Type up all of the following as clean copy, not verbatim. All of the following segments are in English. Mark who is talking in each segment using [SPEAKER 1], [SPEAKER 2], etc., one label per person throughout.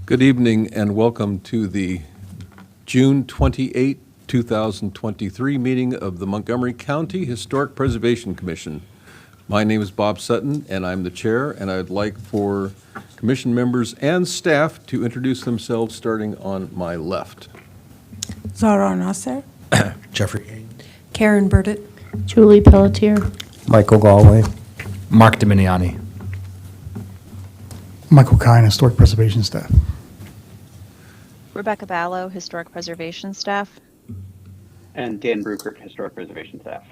[SPEAKER 1] Good evening and welcome to the June 28, 2023 meeting of the Montgomery County Historic Preservation Commission. My name is Bob Sutton and I'm the chair, and I'd like for commission members and staff to introduce themselves starting on my left.
[SPEAKER 2] Zara Nasser,
[SPEAKER 3] Jeffrey Haynes.
[SPEAKER 4] Karen Burdett.
[SPEAKER 5] Julie Pelletier.
[SPEAKER 3] Michael Galway.
[SPEAKER 6] Mark Dominiani.
[SPEAKER 7] Michael Kine, Historic Preservation Staff.
[SPEAKER 8] Rebecca Ballo, Historic Preservation Staff.
[SPEAKER 9] And Dan Bruckert, Historic Preservation Staff.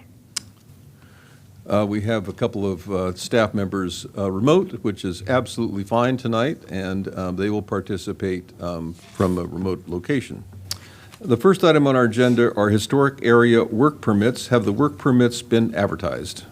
[SPEAKER 1] We have a couple of staff members remote, which is absolutely fine tonight, and they will participate from a remote location. The first item on our agenda are historic area work permits. Have the work permits been advertised?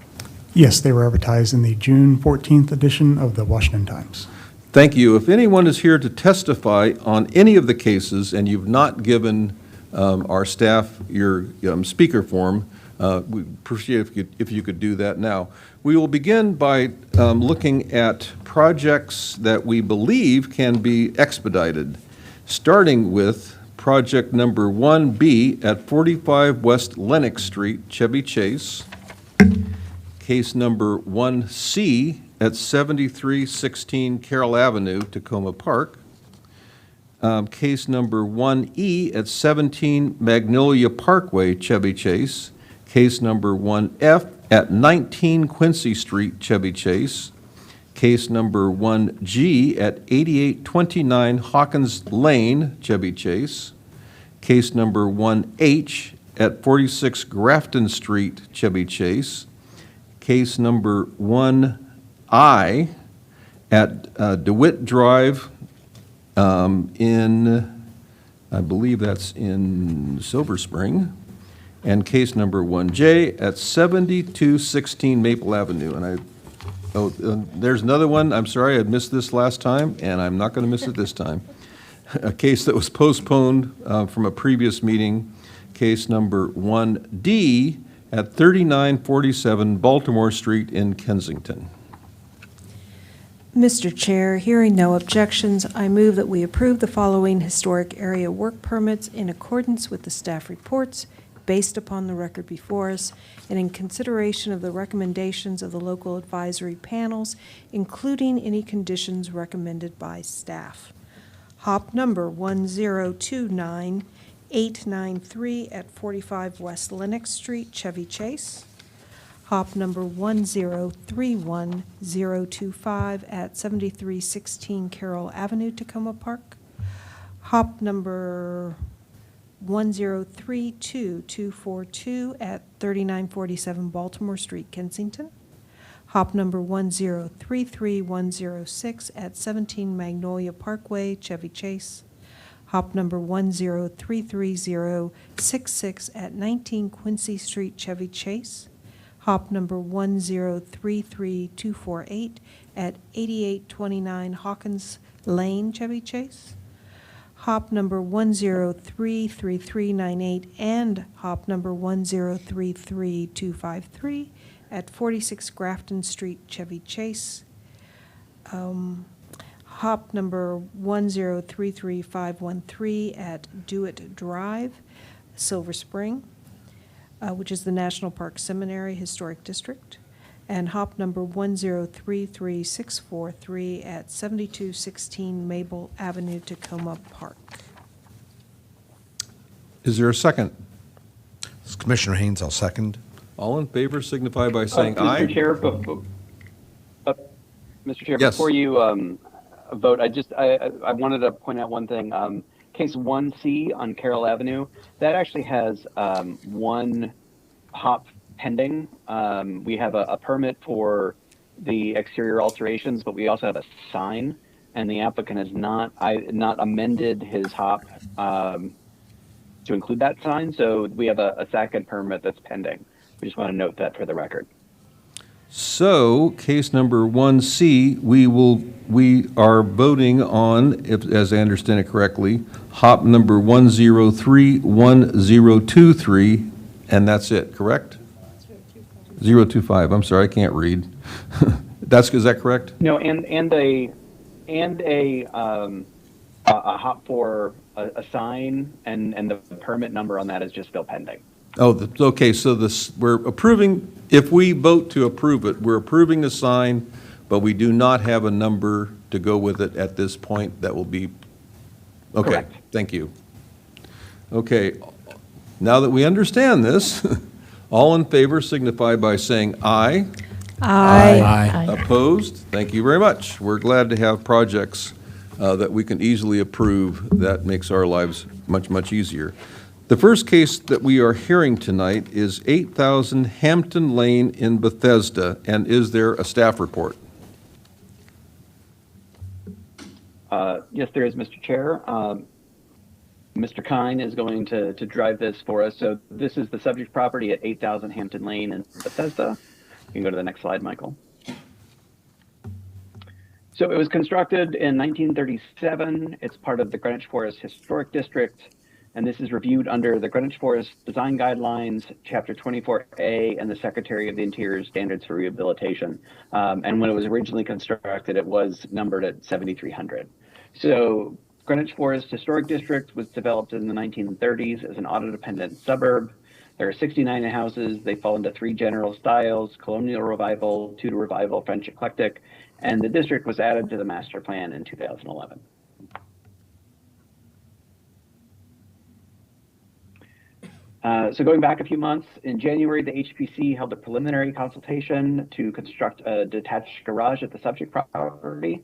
[SPEAKER 7] Yes, they were advertised in the June 14th edition of the Washington Times.
[SPEAKER 1] Thank you. If anyone is here to testify on any of the cases and you've not given our staff your speaker form, we appreciate if you could do that now. We will begin by looking at projects that we believe can be expedited, starting with project number 1B at 45 West Lenox Street, Chevy Chase. Case number 1C at 7316 Carroll Avenue, Tacoma Park. Case number 1E at 17 Magnolia Parkway, Chevy Chase. Case number 1F at 19 Quincy Street, Chevy Chase. Case number 1G at 8829 Hawkins Lane, Chevy Chase. Case number 1H at 46 Grafton Street, Chevy Chase. Case number 1I at DeWitt Drive in, I believe that's in Silver Spring. And case number 1J at 7216 Maple Avenue. And there's another one. I'm sorry, I missed this last time, and I'm not going to miss it this time. A case that was postponed from a previous meeting, case number 1D at 3947 Baltimore Street in Kensington.
[SPEAKER 4] Mr. Chair, hearing no objections, I move that we approve the following historic area work permits in accordance with the staff reports based upon the record before us and in consideration of the recommendations of the local advisory panels, including any conditions recommended by staff. Hop number 1029893 at 45 West Lenox Street, Chevy Chase. Hop number 1031025 at 7316 Carroll Avenue, Tacoma Park. Hop number 1032242 at 3947 Baltimore Street, Kensington. Hop number 1033106 at 17 Magnolia Parkway, Chevy Chase. Hop number 1033066 at 19 Quincy Street, Chevy Chase. Hop number 1033248 at 8829 Hawkins Lane, Chevy Chase. Hop number 1033398 and hop number 1033253 at 46 Grafton Street, Chevy Chase. Hop number 1033513 at Dewitt Drive, Silver Spring, which is the National Park Seminary Historic District. And hop number 1033643 at 7216 Maple Avenue, Tacoma Park.
[SPEAKER 1] Is there a second?
[SPEAKER 3] This is Commissioner Haynes, I'll second.
[SPEAKER 1] All in favor signify by saying aye.
[SPEAKER 9] Mr. Chair, Mr. Chair,
[SPEAKER 1] Yes.
[SPEAKER 9] before you vote, I wanted to point out one thing. Case 1C on Carroll Avenue, that actually has one hop pending. We have a permit for the exterior alterations, but we also have a sign, and the applicant has not amended his hop to include that sign, so we have a second permit that's pending. We just want to note that for the record.
[SPEAKER 1] So, case number 1C, we are voting on, if, as I understand it correctly, hop number 1031023, and that's it, correct? 025. I'm sorry, I can't read. Is that correct?
[SPEAKER 9] No, and a a hop for a sign, and the permit number on that is just still pending.
[SPEAKER 1] Oh, okay, so we're approving, if we vote to approve it, we're approving the sign, but we do not have a number to go with it at this point. That will be, okay,
[SPEAKER 9] Correct.
[SPEAKER 1] thank you. Okay, now that we understand this, all in favor signify by saying aye.
[SPEAKER 6] Aye.
[SPEAKER 1] Opposed? Thank you very much. We're glad to have projects that we can easily approve. That makes our lives much, much easier. The first case that we are hearing tonight is 8,000 Hampton Lane in Bethesda, and is there a staff report?
[SPEAKER 9] Yes, there is, Mr. Chair. Mr. Kine is going to drive this for us. So this is the subject property at 8,000 Hampton Lane in Bethesda. You can go to the next slide, Michael. So it was constructed in 1937. It's part of the Greenwich Forest Historic District, and this is reviewed under the Greenwich Forest Design Guidelines, Chapter 24A, and the Secretary of the Interior Standards for Rehabilitation. And when it was originally constructed, it was numbered at 7,300. So Greenwich Forest Historic District was developed in the 1930s as an auto-dependent suburb. There are 69 houses. They fall into 3 general styles: Colonial Revival, Tudor Revival, French Eclectic, and the district was added to the master plan in 2011. So going back a few months, in January, the HPC held a preliminary consultation to construct a detached garage at the subject property.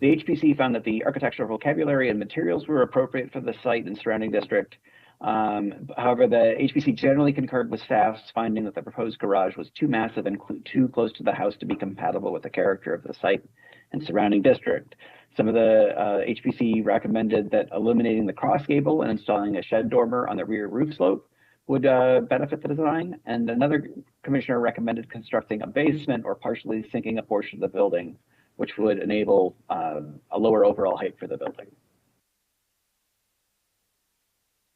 [SPEAKER 9] The HPC found that the architectural vocabulary and materials were appropriate for the site and surrounding district. However, the HPC generally concurred with staff's finding that the proposed garage was too massive and too close to the house to be compatible with the character of the site and surrounding district. Some of the HPC recommended that eliminating the cross gable and installing a shed dormer on the rear roof slope would benefit the design. And another commissioner recommended constructing a basement or partially sinking a portion of the building, which would enable a lower overall height for the building.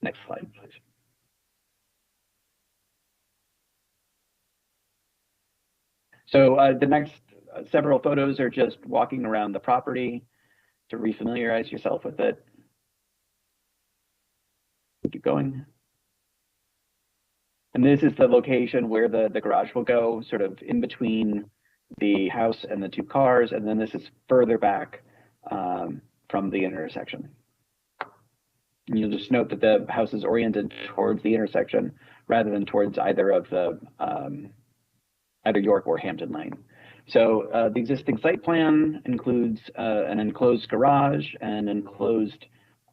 [SPEAKER 9] Next slide, please. So the next several photos are just walking around the property to refamiliarize yourself with it. Keep going. And this is the location where the garage will go, sort of in between the house and the 2 cars. And then this is further back from the intersection. And you'll just note that the house is oriented towards the intersection rather than towards either of the either York or Hampton Lane. So the existing site plan includes an enclosed garage, an enclosed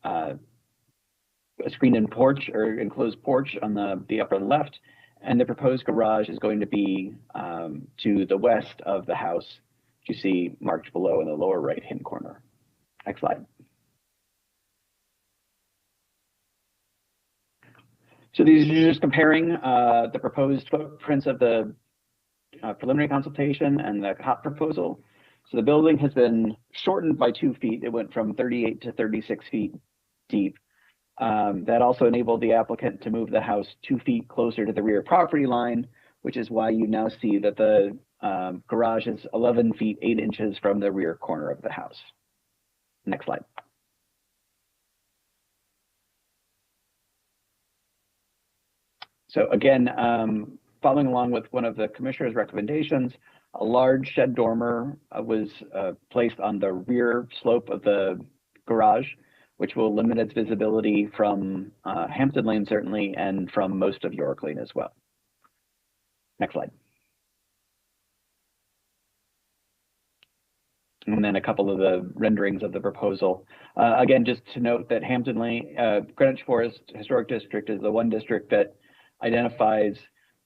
[SPEAKER 9] a screened-in porch or enclosed porch on the upper left, and the proposed garage is going to be to the west of the house, which you see marked below in the lower right-hand corner. Next slide. So these are just comparing the proposed footprints of the preliminary consultation and the HOP proposal. So the building has been shortened by 2 feet. It went from 38 to 36 feet deep. That also enabled the applicant to move the house 2 feet closer to the rear property line, which is why you now see that the garage is 11 feet 8 inches from the rear corner of the house. Next slide. So again, following along with one of the commissioner's recommendations, a large shed dormer was placed on the rear slope of the garage, which will limit its visibility from Hampton Lane certainly, and from most of York Lane as well. Next slide. And then a couple of the renderings of the proposal. Again, just to note that Hampton Lane, Greenwich Forest Historic District is the one district that identifies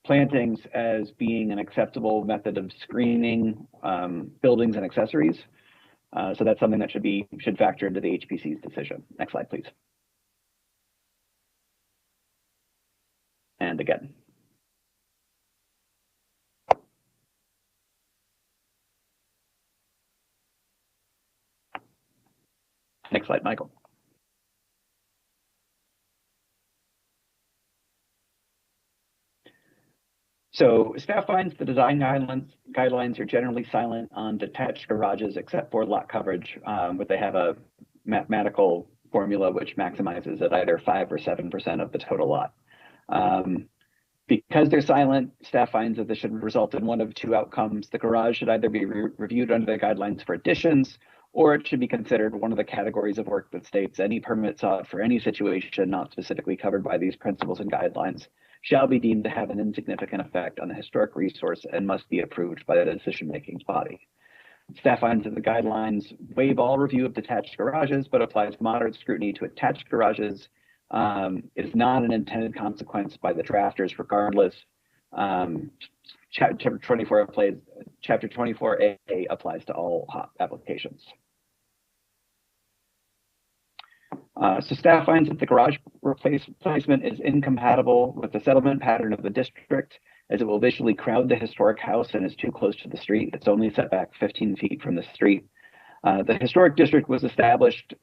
[SPEAKER 9] plantings as being an acceptable method of screening buildings and accessories. So that's something that should factor into the HPC's decision. Next slide, please. And again. Next slide, Michael. So staff finds the design guidelines are generally silent on detached garages except for lot coverage, but they have a mathematical formula, which maximizes at either 5 or 7% of the total lot. Because they're silent, staff finds that this should result in one of two outcomes. The garage should either be reviewed under the guidelines for additions, or it should be considered one of the categories of work that states any permit sought for any situation not specifically covered by these principles and guidelines shall be deemed to have an insignificant effect on the historic resource and must be approved by the decision-making body. Staff finds that the guidelines waive all review of detached garages, but applies moderate scrutiny to attached garages. Is not an intended consequence by the drafters, regardless. Chapter 24A applies to all HOP applications. So staff finds that the garage replacement is incompatible with the settlement pattern of the district, as it will visually crowd the historic house and is too close to the street. It's only set back 15 feet from the street. The historic district was established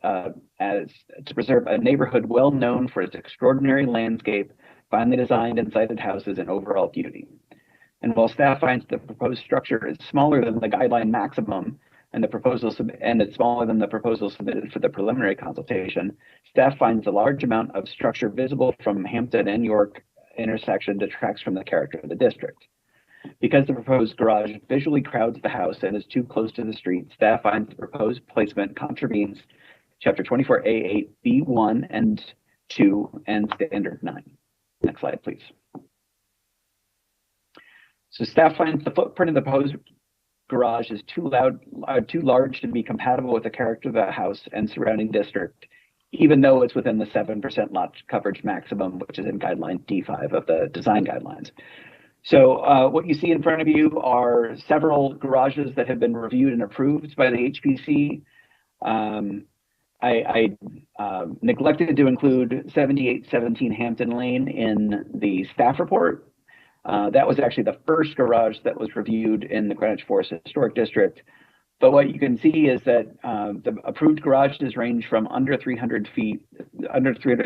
[SPEAKER 9] as to preserve a neighborhood well known for its extraordinary landscape, finely designed and sited houses, and overall beauty. And while staff finds the proposed structure is smaller than the guideline maximum, and it's smaller than the proposal submitted for the preliminary consultation, staff finds the large amount of structure visible from Hampton and York intersection detracts from the character of the district. Because the proposed garage visually crowds the house and is too close to the street, staff finds the proposed placement contravenes Chapter 24A8, B1 and 2, and Standard 9. Next slide, please. So staff finds the footprint of the proposed garage is too large to be compatible with the character of the house and surrounding district, even though it's within the 7% lot coverage maximum, which is in guideline D5 of the design guidelines. So what you see in front of you are several garages that have been reviewed and approved by the HPC. I neglected to include 7817 Hampton Lane in the staff report. That was actually the first garage that was reviewed in the Greenwich Forest Historic District. But what you can see is that the approved garages range from under 300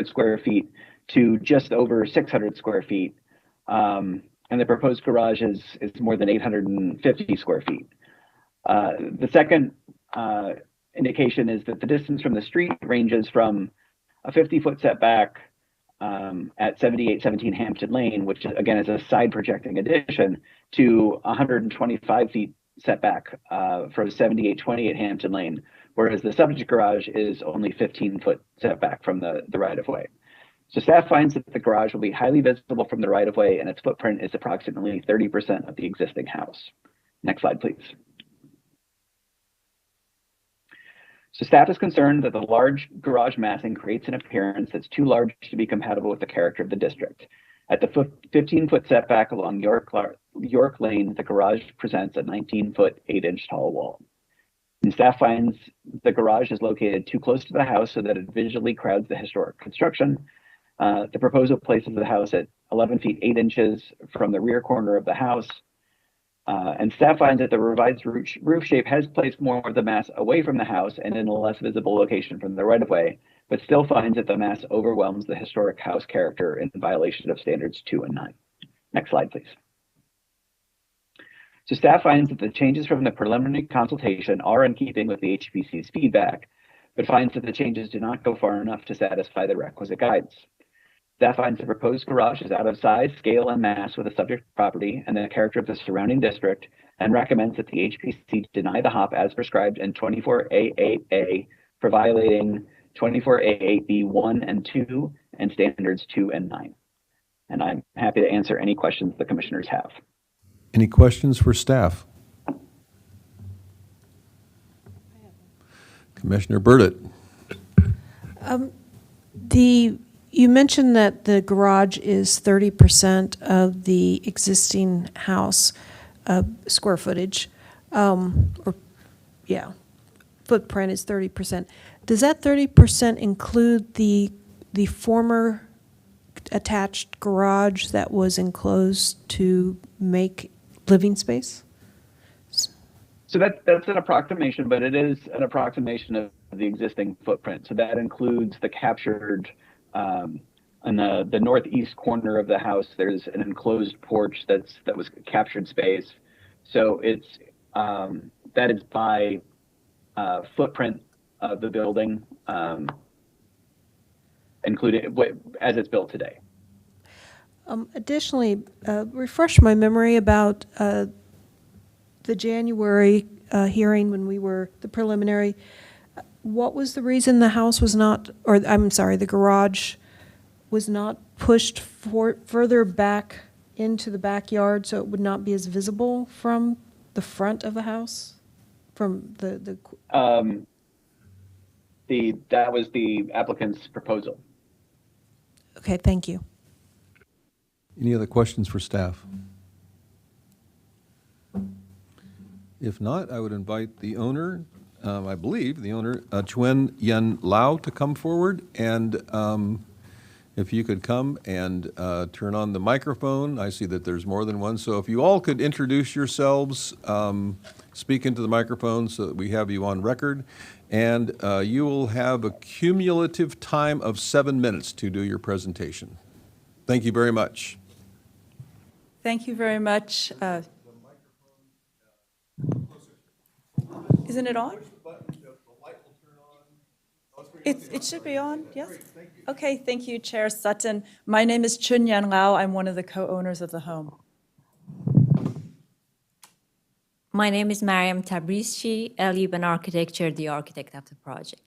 [SPEAKER 9] square feet to just over 600 square feet. And the proposed garage is more than 850 square feet. The second indication is that the distance from the street ranges from a 50-foot setback at 7817 Hampton Lane, which again is a side projecting addition, to 125 feet setback from 7828 Hampton Lane, whereas the subject garage is only 15-foot setback from the right-of-way. So staff finds that the garage will be highly visible from the right-of-way, and its footprint is approximately 30% of the existing house. Next slide, please. So staff is concerned that the large garage massing creates an appearance that's too large to be compatible with the character of the district. At the 15-foot setback along York Lane, the garage presents a 19-foot, 8-inch tall wall. And staff finds the garage is located too close to the house so that it visually crowds the historic construction. The proposal places the house at 11 feet 8 inches from the rear corner of the house. And staff finds that the revised roof shape has placed more of the mass away from the house and in a less visible location from the right-of-way, but still finds that the mass overwhelms the historic house character in violation of standards 2 and 9. Next slide, please. So staff finds that the changes from the preliminary consultation are in keeping with the HPC's feedback, but finds that the changes do not go far enough to satisfy the requisite guidance. Staff finds the proposed garage is out of size, scale, and mass with the subject property and the character of the surrounding district, and recommends that the HPC deny the HOP as prescribed in 24A8A for violating 24A8B1 and 2 and standards 2 and 9. And I'm happy to answer any questions the commissioners have.
[SPEAKER 1] Any questions for staff? Commissioner Burdett.
[SPEAKER 4] You mentioned that the garage is 30% of the existing house square footage, footprint is 30%. Does that 30% include the former attached garage that was enclosed to make living space?
[SPEAKER 9] So that's an approximation, but it is an approximation of the existing footprint. So that includes the captured, on the northeast corner of the house, there's an enclosed porch that was captured space. So it's that is by footprint of the building. including as it's built today.
[SPEAKER 4] Additionally, refresh my memory about the January hearing when we were, the preliminary. What was the reason the house was not, or I'm sorry, the garage was not pushed further back into the backyard so it would not be as visible from the front of the house? From
[SPEAKER 9] That was the applicant's proposal.
[SPEAKER 4] Okay, thank you.
[SPEAKER 1] Any other questions for staff? If not, I would invite the owner, I believe, the owner, Chuen Yen Lau, to come forward. And if you could come and turn on the microphone. I see that there's more than one. So if you all could introduce yourselves, speak into the microphone so that we have you on record. And you will have a cumulative time of 7 minutes to do your presentation. Thank you very much.
[SPEAKER 10] Thank you very much. Isn't it on? It should be on, yes? Okay, thank you, Chair Sutton. My name is Chun Yan Lau. I'm one of the co-owners of the home.
[SPEAKER 5] My name is Mariam Tabrizi, Eliban Architecture, the architect of the project.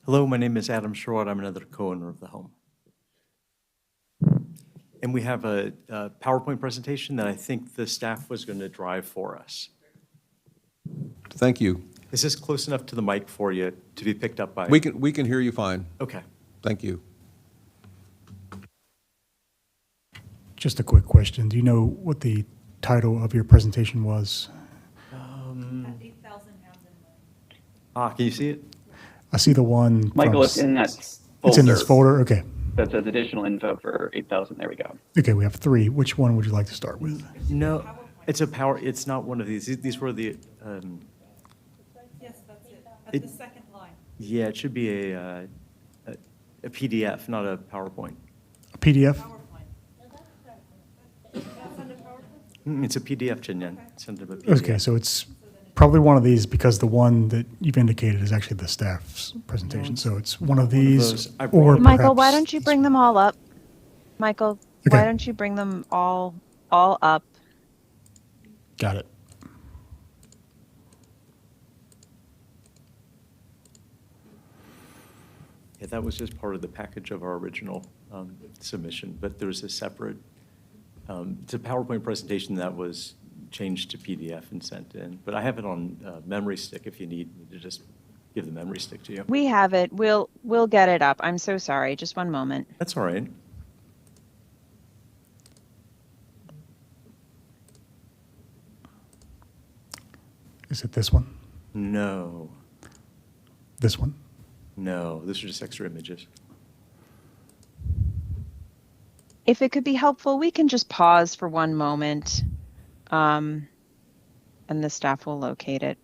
[SPEAKER 6] Hello, my name is Adam Sherrod. I'm another co-owner of the home. And we have a PowerPoint presentation that I think the staff was going to drive for us.
[SPEAKER 1] Thank you.
[SPEAKER 6] Is this close enough to the mic for you to be picked up by?
[SPEAKER 1] We can hear you fine.
[SPEAKER 6] Okay.
[SPEAKER 1] Thank you.
[SPEAKER 7] Just a quick question. Do you know what the title of your presentation was?
[SPEAKER 6] Can you see it?
[SPEAKER 7] I see the one.
[SPEAKER 9] Michael,
[SPEAKER 7] from
[SPEAKER 9] it's in that folder.
[SPEAKER 7] It's in this folder? Okay.
[SPEAKER 9] That says additional info for 8,000. There we go.
[SPEAKER 7] Okay, we have 3. Which one would you like to start with?
[SPEAKER 6] No, it's not one of these. These were the,
[SPEAKER 10] Yes, that's it. At the second line.
[SPEAKER 6] yeah, it should be a PDF, not a PowerPoint.
[SPEAKER 7] A PDF?
[SPEAKER 6] It's a PDF, Chinyan. Send them a PDF.
[SPEAKER 7] Okay, so it's probably one of these because the one that you've indicated is actually the staff's presentation. So it's one of these,
[SPEAKER 6] those. I
[SPEAKER 7] or
[SPEAKER 6] brought-
[SPEAKER 8] Michael, why
[SPEAKER 7] perhaps-
[SPEAKER 8] don't you bring them all up? Michael,
[SPEAKER 7] Okay.
[SPEAKER 8] why don't you bring them all up?
[SPEAKER 7] Got it.
[SPEAKER 6] Yeah, that was just part of the package of our original submission, but there's a separate, it's a PowerPoint presentation that was changed to PDF and sent in. But I have it on memory stick if you need me to just give the memory stick to you.
[SPEAKER 8] We have it. We'll get it up. I'm so sorry. Just one moment.
[SPEAKER 6] That's all right.
[SPEAKER 7] Is it this one?
[SPEAKER 6] No,
[SPEAKER 7] This one?
[SPEAKER 6] no, those are just extra images.
[SPEAKER 8] If it could be helpful, we can just pause for one moment, and the staff will locate it.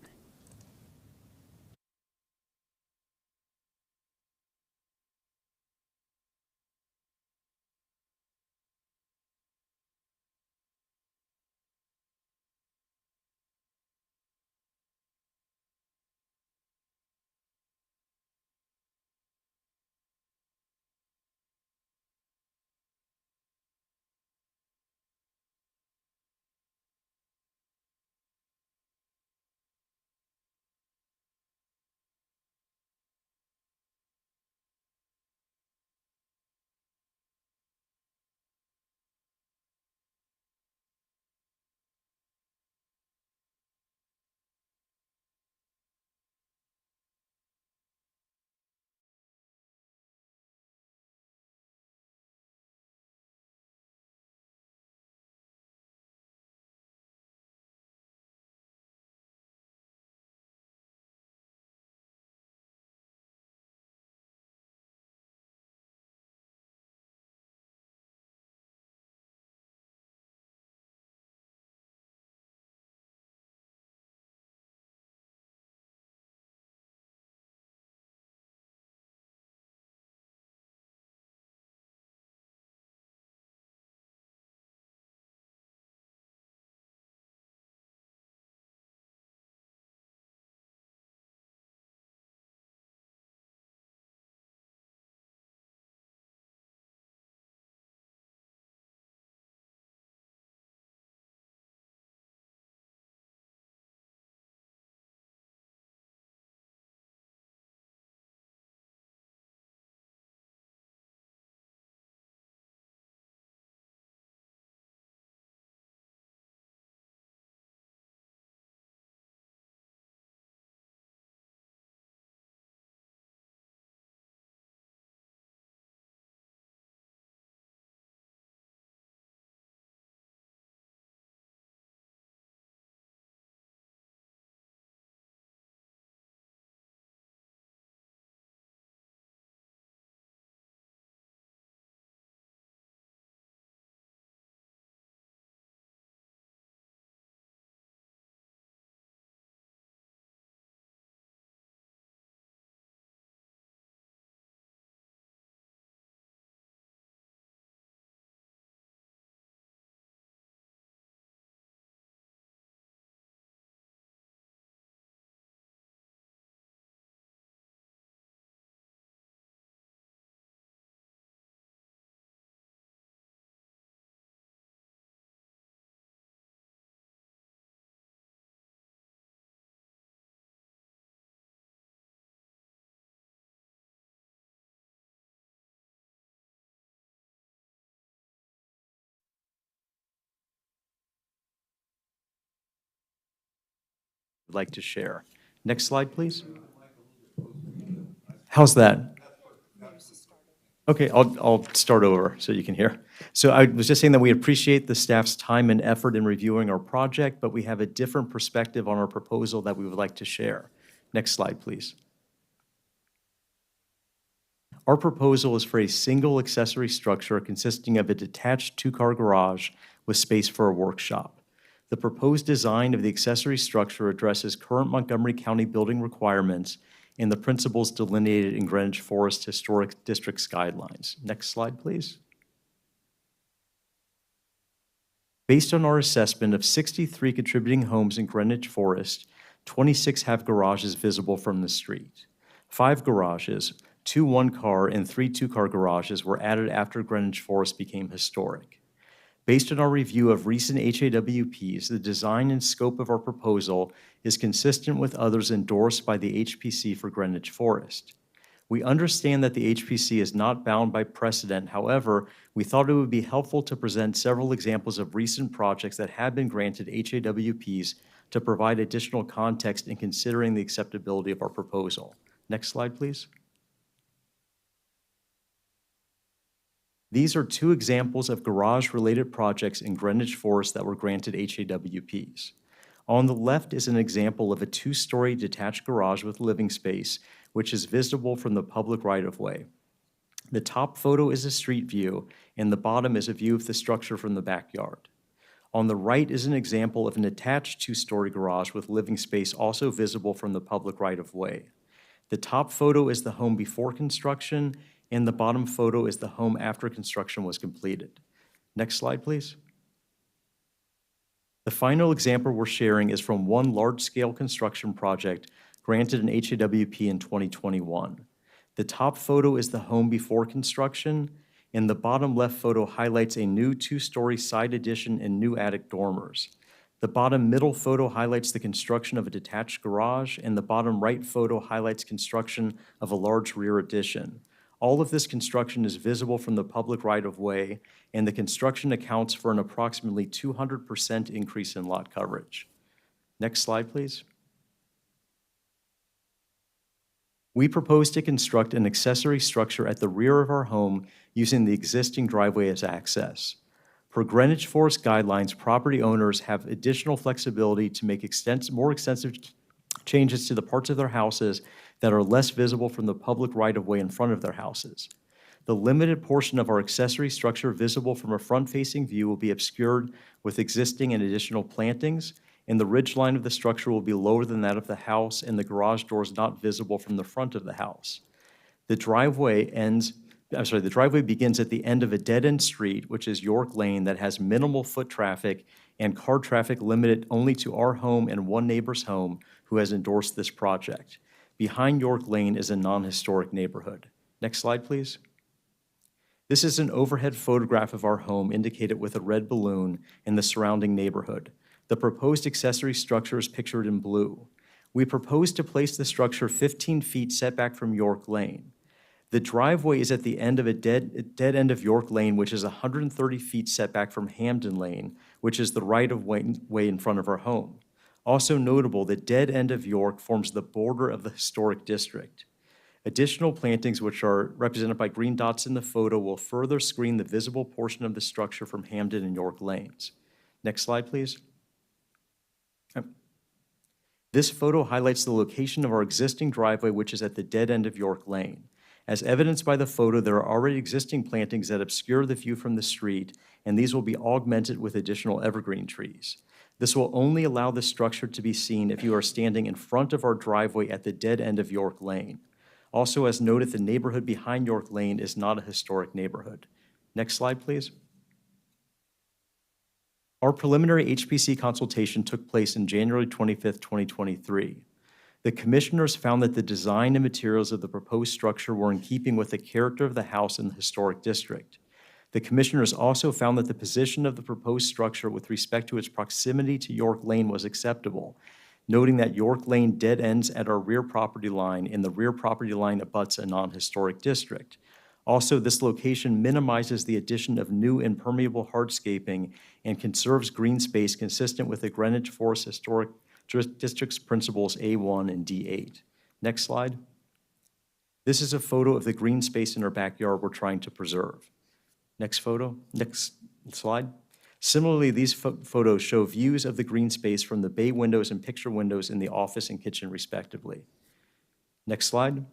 [SPEAKER 6] would like to share. Next slide, please. How's that? Okay, I'll start over so you can hear. So I was just saying that we appreciate the staff's time and effort in reviewing our project, but we have a different perspective on our proposal that we would like to share. Next slide, please. Our proposal is for a single accessory structure consisting of a detached two-car garage with space for a workshop. The proposed design of the accessory structure addresses current Montgomery County building requirements and the principles delineated in Greenwich Forest Historic District's guidelines. Next slide, please. Based on our assessment of 63 contributing homes in Greenwich Forest, 26 have garages visible from the street. 5 garages, 2 one-car and 3 two-car garages were added after Greenwich Forest became historic. Based on our review of recent HAWPs, the design and scope of our proposal is consistent with others endorsed by the HPC for Greenwich Forest. We understand that the HPC is not bound by precedent. However, we thought it would be helpful to present several examples of recent projects that have been granted HAWPs to provide additional context in considering the acceptability of our proposal. Next slide, please. These are 2 examples of garage-related projects in Greenwich Forest that were granted HAWPs. On the left is an example of a 2-story detached garage with living space, which is visible from the public right-of-way. The top photo is a street view, and the bottom is a view of the structure from the backyard. On the right is an example of an attached 2-story garage with living space also visible from the public right-of-way. The top photo is the home before construction, and the bottom photo is the home after construction was completed. Next slide, please. The final example we're sharing is from one large-scale construction project granted an HAWP in 2021. The top photo is the home before construction, and the bottom left photo highlights a new 2-story side addition and new attic dormers. The bottom middle photo highlights the construction of a detached garage, and the bottom right photo highlights construction of a large rear addition. All of this construction is visible from the public right-of-way, and the construction accounts for an approximately 200% increase in lot coverage. Next slide, please. We propose to construct an accessory structure at the rear of our home using the existing driveway as access. Per Greenwich Forest guidelines, property owners have additional flexibility to make more extensive changes to the parts of their houses that are less visible from the public right-of-way in front of their houses. The limited portion of our accessory structure visible from a front-facing view will be obscured with existing and additional plantings, and the ridge line of the structure will be lower than that of the house, and the garage door is not visible from the front of the house. The driveway begins at the end of a dead-end street, which is York Lane, that has minimal foot traffic and car traffic limited only to our home and one neighbor's home who has endorsed this project. Behind York Lane is a non-historic neighborhood. Next slide, please. This is an overhead photograph of our home indicated with a red balloon in the surrounding neighborhood. The proposed accessory structure is pictured in blue. We propose to place the structure 15 feet setback from York Lane. The driveway is at the end of a dead end of York Lane, which is 130 feet setback from Hamden Lane, which is the right-of-way in front of our home. Also notable, the dead end of York forms the border of the historic district. Additional plantings, which are represented by green dots in the photo, will further screen the visible portion of the structure from Hamden and York Lanes. Next slide, please. This photo highlights the location of our existing driveway, which is at the dead end of York Lane. As evidenced by the photo, there are already existing plantings that obscure the view from the street, and these will be augmented with additional evergreen trees. This will only allow the structure to be seen if you are standing in front of our driveway at the dead end of York Lane. Also, as noted, the neighborhood behind York Lane is not a historic neighborhood. Next slide, please. Our preliminary HPC consultation took place in January 25th, 2023. The commissioners found that the design and materials of the proposed structure were in keeping with the character of the house in the historic district. The commissioners also found that the position of the proposed structure with respect to its proximity to York Lane was acceptable, noting that York Lane dead ends at our rear property line, and the rear property line abuts a non-historic district. Also, this location minimizes the addition of new impermeable hardscaping and conserves green space consistent with the Greenwich Forest Historic District's principles A1 and D8. Next slide. This is a photo of the green space in our backyard we're trying to preserve. Next photo, next slide. Similarly, these photos show views of the green space from the bay windows and picture windows in the office and kitchen respectively. Next slide.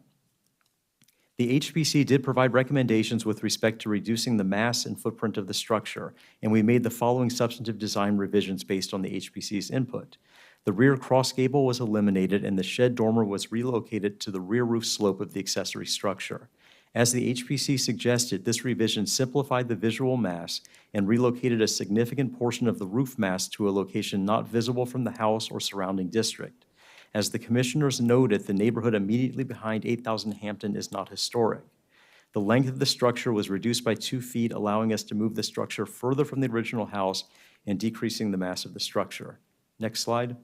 [SPEAKER 6] The HPC did provide recommendations with respect to reducing the mass and footprint of the structure, and we made the following substantive design revisions based on the HPC's input. The rear cross gable was eliminated and the shed dormer was relocated to the rear roof slope of the accessory structure. As the HPC suggested, this revision simplified the visual mass and relocated a significant portion of the roof mass to a location not visible from the house or surrounding district. As the commissioners noted, the neighborhood immediately behind 8000 Hampton is not historic. The length of the structure was reduced by 2 feet, allowing us to move the structure further from the original house and decreasing the mass of the structure. Next slide.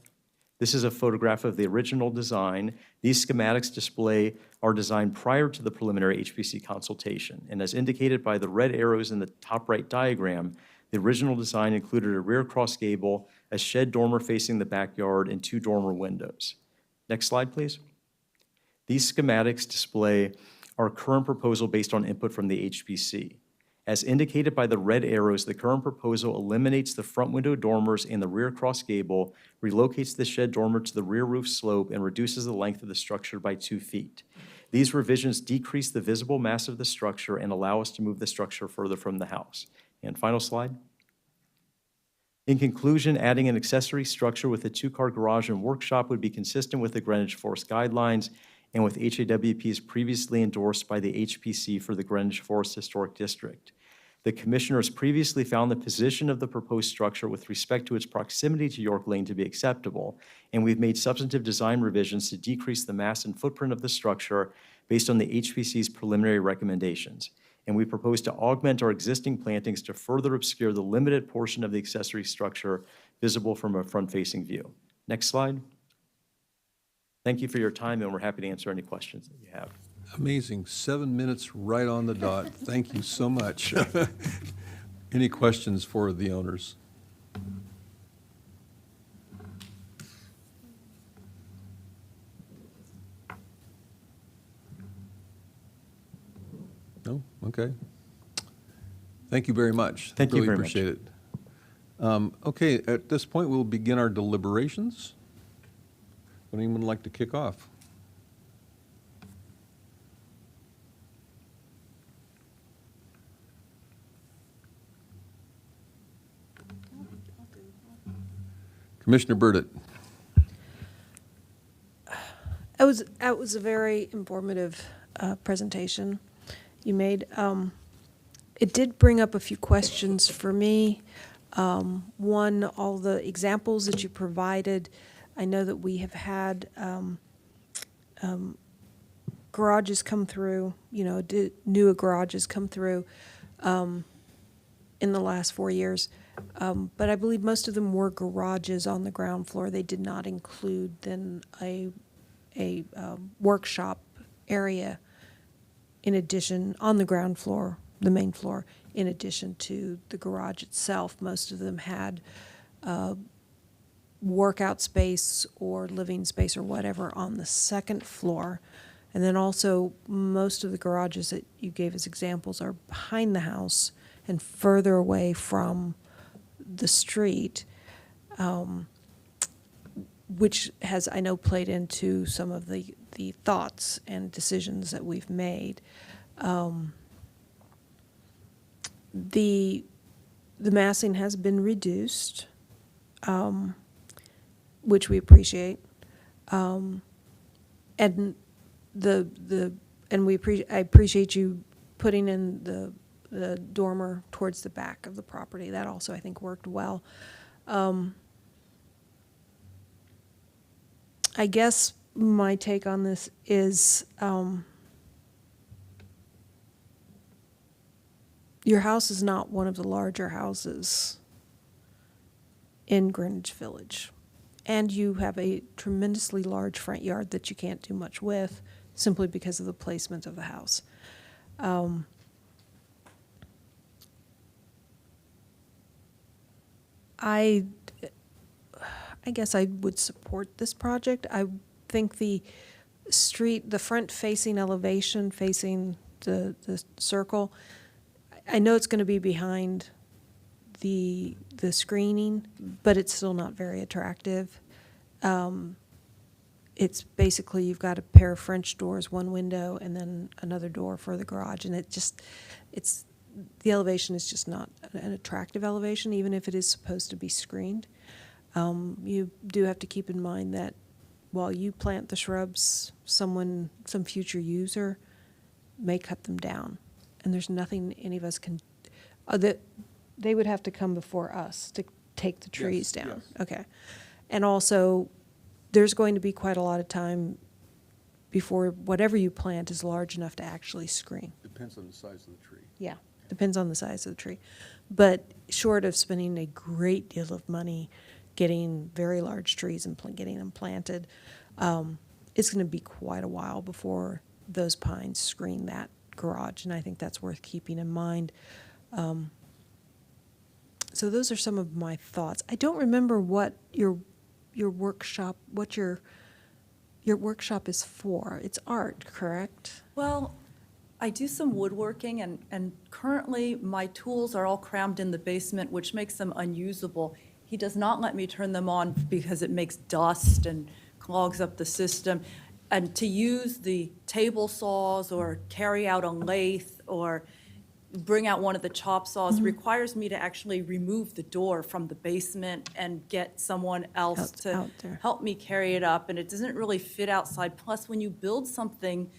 [SPEAKER 6] This is a photograph of the original design. These schematics display our design prior to the preliminary HPC consultation. And as indicated by the red arrows in the top right diagram, the original design included a rear cross gable, a shed dormer facing the backyard, and 2 dormer windows. Next slide, please. These schematics display our current proposal based on input from the HPC. As indicated by the red arrows, the current proposal eliminates the front window dormers and the rear cross gable, relocates the shed dormer to the rear roof slope, and reduces the length of the structure by 2 feet. These revisions decrease the visible mass of the structure and allow us to move the structure further from the house. And final slide. In conclusion, adding an accessory structure with a 2-car garage and workshop would be consistent with the Greenwich Forest guidelines and with HAWPs previously endorsed by the HPC for the Greenwich Forest Historic District. The commissioners previously found the position of the proposed structure with respect to its proximity to York Lane to be acceptable, and we've made substantive design revisions to decrease the mass and footprint of the structure based on the HPC's preliminary recommendations. And we propose to augment our existing plantings to further obscure the limited portion of the accessory structure visible from a front-facing view. Next slide. Thank you for your time, and we're happy to answer any questions that you have.
[SPEAKER 1] Amazing. 7 minutes right on the dot. Thank you so much. Any questions for the owners? No? Okay. Thank you very much.
[SPEAKER 6] Thank you
[SPEAKER 1] Really
[SPEAKER 6] very much.
[SPEAKER 1] appreciate it. Okay, at this point, we'll begin our deliberations. Would anyone like to kick off? Commissioner Burdett.
[SPEAKER 4] It was a very informative presentation you made. It did bring up a few questions for me. One, all the examples that you provided. I know that we have had garages come through, new garages come through in the last 4 years. But I believe most of them were garages on the ground floor. They did not include then a workshop area in addition, on the ground floor, the main floor, in addition to the garage itself. Most of them had workout space or living space or whatever on the second floor. And then also, most of the garages that you gave as examples are behind the house and further away from the street, which has, I know, played into some of the thoughts and decisions that we've made. The massing has been reduced, which we appreciate, and I appreciate you putting in the dormer towards the back of the property. That also, I think, worked well. I guess my take on this is your house is not one of the larger houses in Greenwich Village. And you have a tremendously large front yard that you can't do much with simply because of the placement of the house. I guess I would support this project. I think the front facing elevation, facing the circle, I know it's going to be behind the screening, but it's still not very attractive. It's basically, you've got a pair of French doors, one window, and then another door for the garage, and the elevation is just not an attractive elevation, even if it is supposed to be screened. You do have to keep in mind that while you plant the shrubs, some future user may cut them down, and there's nothing any of us can, that they would have to come before us to take the trees down.
[SPEAKER 1] yes.
[SPEAKER 4] Okay. And also, there's going to be quite a lot of time before whatever you plant is large enough to actually screen.
[SPEAKER 1] Depends on the size of the tree.
[SPEAKER 4] Yeah, depends on the size of the tree. But short of spending a great deal of money getting very large trees and getting them planted, it's going to be quite a while before those pines screen that garage, and I think that's worth keeping in mind. So those are some of my thoughts. I don't remember what your workshop is for. It's art, correct?
[SPEAKER 10] Well, I do some woodworking, and currently my tools are all crammed in the basement, which makes them unusable. He does not let me turn them on because it makes dust and clogs up the system. And to use the table saws or carry out a lathe or bring out one of the chop saws requires me to actually remove the door from the basement and get someone else to
[SPEAKER 4] out there.
[SPEAKER 10] help me carry it up, and it doesn't really fit outside. Plus, when you build something,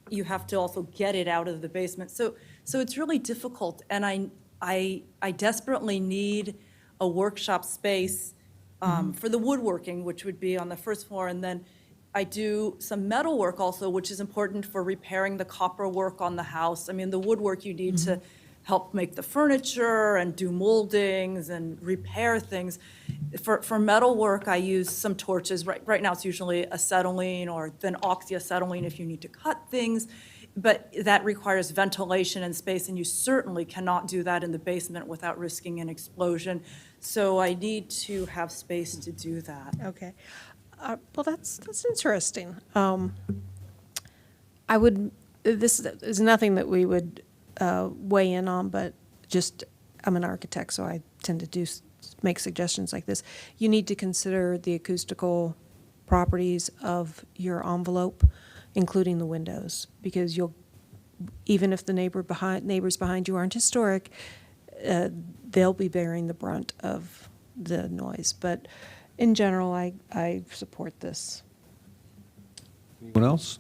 [SPEAKER 10] you have to also get it out of the basement. So it's really difficult, and I desperately need a workshop space for the woodworking, which would be on the first floor, and then I do some metal work also, which is important for repairing the copper work on the house. I mean, the woodwork you need to help make the furniture and do moldings and repair things. For metal work, I use some torches. Right now, it's usually acetylene or then oxyacetylene if you need to cut things. But that requires ventilation and space, and you certainly cannot do that in the basement without risking an explosion. So I need to have space to do that.
[SPEAKER 4] Okay. Well, that's interesting. This is nothing that we would weigh in on, but just, I'm an architect, so I tend to make suggestions like this. You need to consider the acoustical properties of your envelope, including the windows, because even if the neighbors behind you aren't historic, they'll be bearing the brunt of the noise. But in general, I support this.
[SPEAKER 1] Anyone else?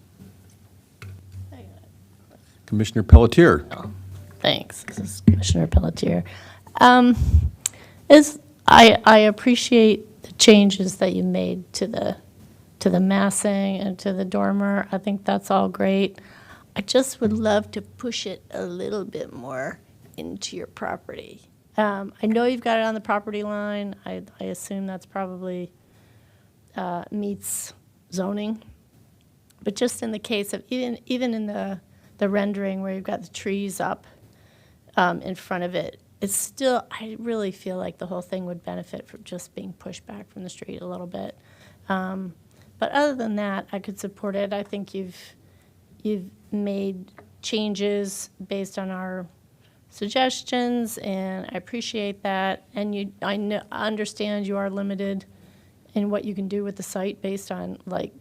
[SPEAKER 1] Commissioner Pelletier.
[SPEAKER 11] Thanks. This is Commissioner Pelletier. I appreciate the changes that you made to the massing and to the dormer. I think that's all great. I just would love to push it a little bit more into your property. I know you've got it on the property line. I assume that's probably meets zoning. But just in the case of, even in the rendering where you've got the trees up in front of it, it's still, I really feel like the whole thing would benefit from just being pushed back from the street a little bit. But other than that, I could support it. I think you've made changes based on our suggestions, and I appreciate that. And I understand you are limited in what you can do with the site based on, like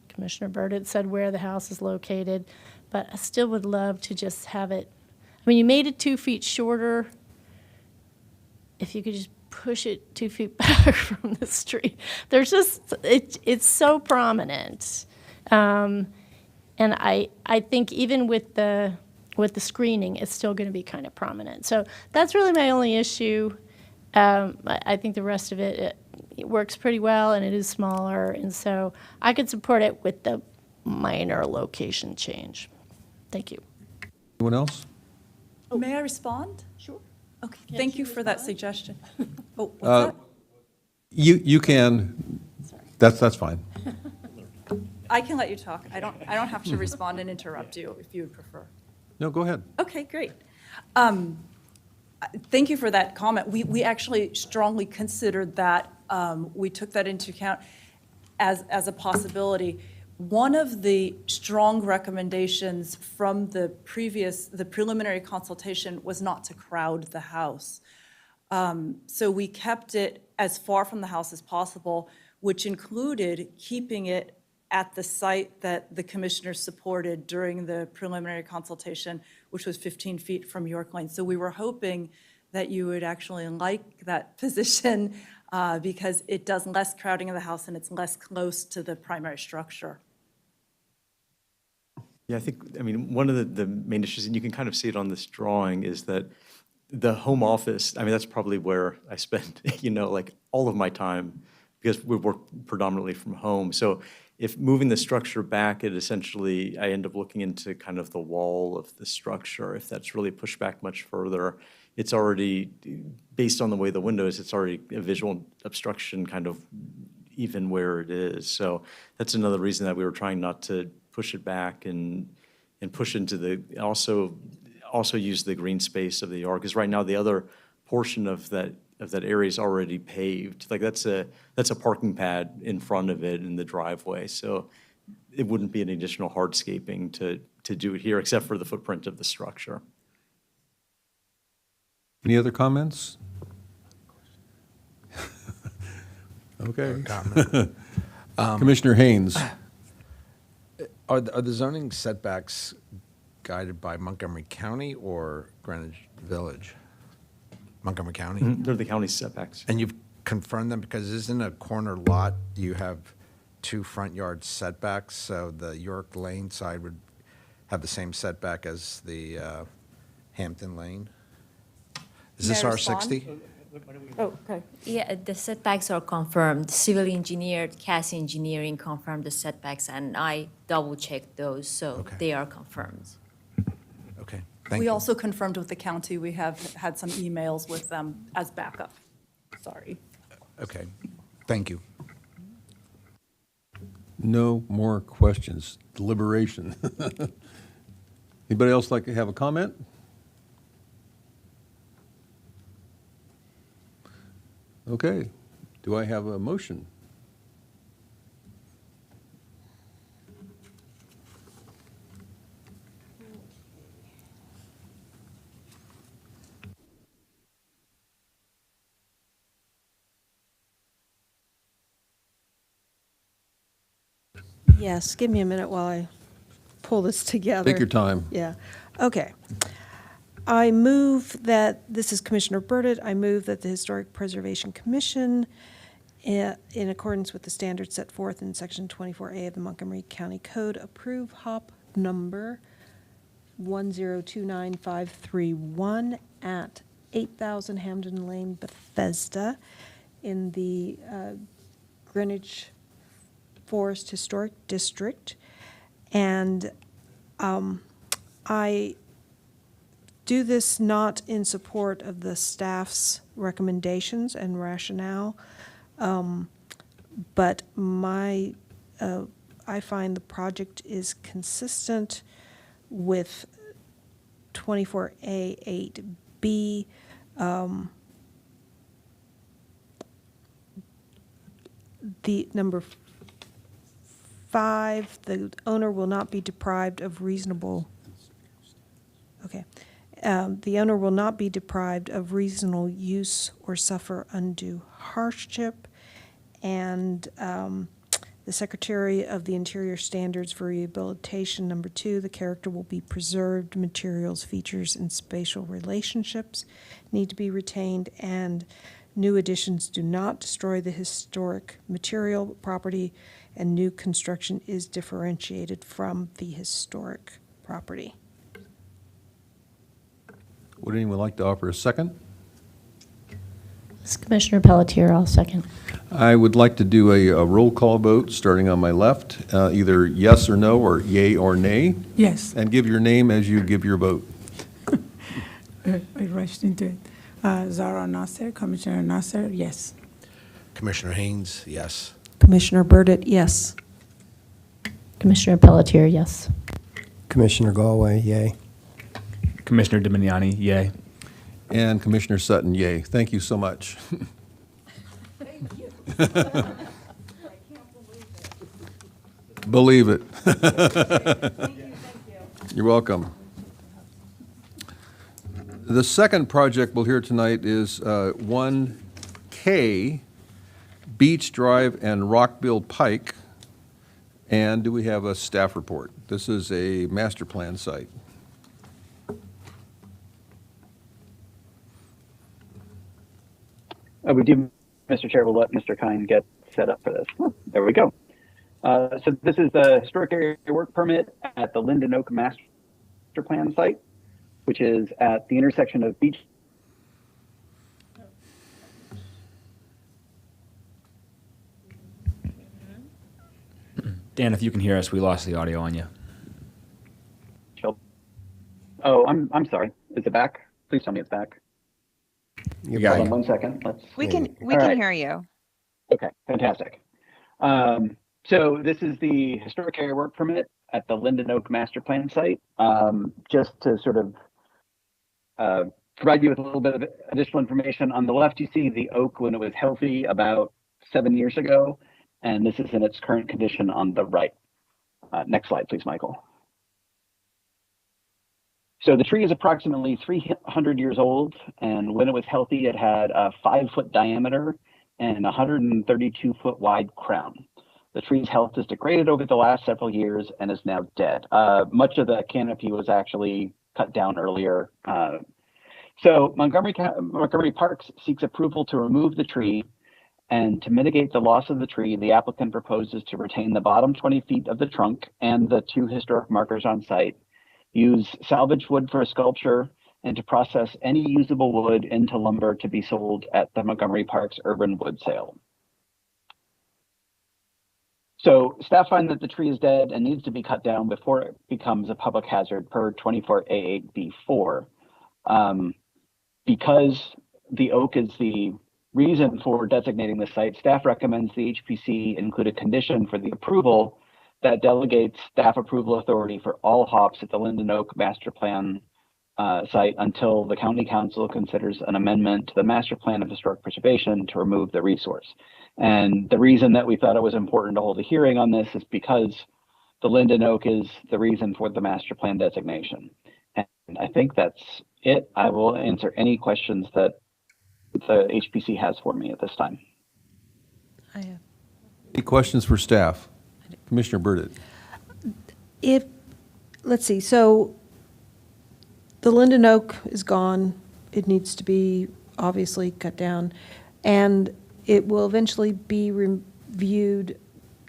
[SPEAKER 11] Commissioner Burdett said, where the house is located. But I still would love to just have it. I mean, you made it 2 feet shorter. If you could just push it 2 feet back from the street, there's just it's so prominent. And I think even with the screening, it's still going to be kind of prominent. So that's really my only issue. I think the rest of it works pretty well, and it is smaller, and so I could support it with the minor location change. Thank you.
[SPEAKER 1] Anyone else?
[SPEAKER 10] May I respond? Sure. Okay, thank you for that suggestion. Oh, what's that?
[SPEAKER 1] You can, that's fine.
[SPEAKER 10] I can let you talk. I don't have to respond and interrupt you if you would prefer.
[SPEAKER 1] No, go ahead.
[SPEAKER 10] Okay, great. Thank you for that comment. We actually strongly considered that We took that into account as a possibility. One of the strong recommendations from the preliminary consultation was not to crowd the house. So we kept it as far from the house as possible, which included keeping it at the site that the commissioners supported during the preliminary consultation, which was 15 feet from York Lane. So we were hoping that you would actually like that position because it does less crowding of the house and it's less close to the primary structure.
[SPEAKER 6] Yeah, I mean, one of the main issues, and you can kind of see it on this drawing, is that the home office, I mean, that's probably where I spend, like all of my time because we work predominantly from home. So if moving the structure back, I end up looking into kind of the wall of the structure. If that's really pushed back much further, it's already, based on the way the window is, it's already a visual obstruction kind of even where it is. So that's another reason that we were trying not to push it back and push into also use the green space of the yard. Because right now the other portion of that area is already paved. Like that's a parking pad in front of it in the driveway. So it wouldn't be an additional hardscaping to do it here, except for the footprint of the structure.
[SPEAKER 1] Any other comments? Okay. Commissioner Haynes.
[SPEAKER 3] Are the zoning setbacks guided by Montgomery County or Greenwich Village? Montgomery County?
[SPEAKER 6] They're the county setbacks.
[SPEAKER 3] And you've confirmed them because isn't a corner lot, you have 2 front yard setbacks, so the York Lane side would have the same setback as the Hampton Lane? Is this
[SPEAKER 10] May I respond?
[SPEAKER 3] R60?
[SPEAKER 10] Oh, okay.
[SPEAKER 5] Yeah, the setbacks are confirmed. Civil engineer, CAS engineering confirmed the setbacks, and I double-checked those, so
[SPEAKER 3] Okay.
[SPEAKER 5] they are confirmed.
[SPEAKER 3] Okay, thank
[SPEAKER 10] We
[SPEAKER 3] you.
[SPEAKER 10] also confirmed with the county. We have had some emails with them as backup. Sorry.
[SPEAKER 3] Okay, thank you.
[SPEAKER 1] No more questions. Deliberation. Anybody else like to have a comment? Okay. Do I have a motion?
[SPEAKER 4] Yes, give me a minute while I pull this together.
[SPEAKER 1] Take your time.
[SPEAKER 4] Yeah, okay. I move that, this is Commissioner Burdett, I move that the Historic Preservation Commission, in accordance with the standards set forth in Section 24A of the Montgomery County Code, approve HOP number 1029531 at 8000 Hamden Lane, Bethesda, in the Greenwich Forest Historic District. And I do this not in support of the staff's recommendations and rationale, but I find the project is consistent with 24A8B. The number 5, the owner will not be deprived of reasonable, okay. The owner will not be deprived of reasonable use or suffer undue hardship. And the Secretary of the Interior Standards for Rehabilitation, number 2, the character will be preserved, materials, features, and spatial relationships need to be retained, and new additions do not destroy the historic material property, and new construction is differentiated from the historic property.
[SPEAKER 1] Would anyone like to offer a second?
[SPEAKER 11] This is Commissioner Pelletier, I'll second.
[SPEAKER 1] I would like to do a roll call vote, starting on my left, either yes or no, or yay or nay,
[SPEAKER 2] Yes,
[SPEAKER 1] and give your name as you give your vote.
[SPEAKER 2] I rushed into it. Zara Nasser, Commissioner Nasser, yes.
[SPEAKER 3] Commissioner Haynes, yes.
[SPEAKER 4] Commissioner Burdett, yes.
[SPEAKER 11] Commissioner Pelletier, yes.
[SPEAKER 12] Commissioner Galway, yay.
[SPEAKER 13] Commissioner Dominiani, yay.
[SPEAKER 1] And Commissioner Sutton, yay. Thank you so much.
[SPEAKER 10] Thank you.
[SPEAKER 1] Believe it. You're welcome. The second project we'll hear tonight is 1K Beach Drive and Rockville Pike. And do we have a staff report? This is a master plan site.
[SPEAKER 9] We do, Mr. Chair, we'll let Mr. Kine get set up for this. There we go. So this is the historic area work permit at the Linden Oak Master Plan site, which is at the intersection of Beach.
[SPEAKER 13] Dan, if you can hear us, we lost the audio on you.
[SPEAKER 9] Oh, I'm sorry. Is it back? Please tell me it's back.
[SPEAKER 13] You got
[SPEAKER 9] Hold
[SPEAKER 13] you.
[SPEAKER 9] on 1 second.
[SPEAKER 8] We can
[SPEAKER 9] right.
[SPEAKER 8] hear you.
[SPEAKER 9] Okay, fantastic. So this is the historic area work permit at the Linden Oak Master Plan site. Just to sort of provide you with a little bit of additional information, on the left you see the oak when it was healthy about 7 years ago, and this is in its current condition on the right. Next slide, please, Michael. So the tree is approximately 300 years old, and when it was healthy, it had a 5-foot diameter and 132-foot wide crown. The tree's health has degraded over the last several years and is now dead. Much of the canopy was actually cut down earlier. So Montgomery Parks seeks approval to remove the tree, and to mitigate the loss of the tree, the applicant proposes to retain the bottom 20 feet of the trunk and the 2 historic markers on site, use salvage wood for a sculpture, and to process any usable wood into lumber to be sold at the Montgomery Parks Urban Wood Sale. So staff find that the tree is dead and needs to be cut down before it becomes a public hazard per 24A8B4. Because the oak is the reason for designating the site, staff recommends the HPC include a condition for the approval that delegates staff approval authority for all hops at the Linden Oak Master Plan site until the County Council considers an amendment to the Master Plan of Historic Preservation to remove the resource. And the reason that we thought it was important to hold a hearing on this is because the Linden Oak is the reason for the Master Plan designation. And I think that's it. I will answer any questions that the HPC has for me at this time.
[SPEAKER 4] I have.
[SPEAKER 1] Any questions for staff? Commissioner Burdett.
[SPEAKER 4] Let's see, so the Linden Oak is gone. It needs to be obviously cut down, and it will eventually be reviewed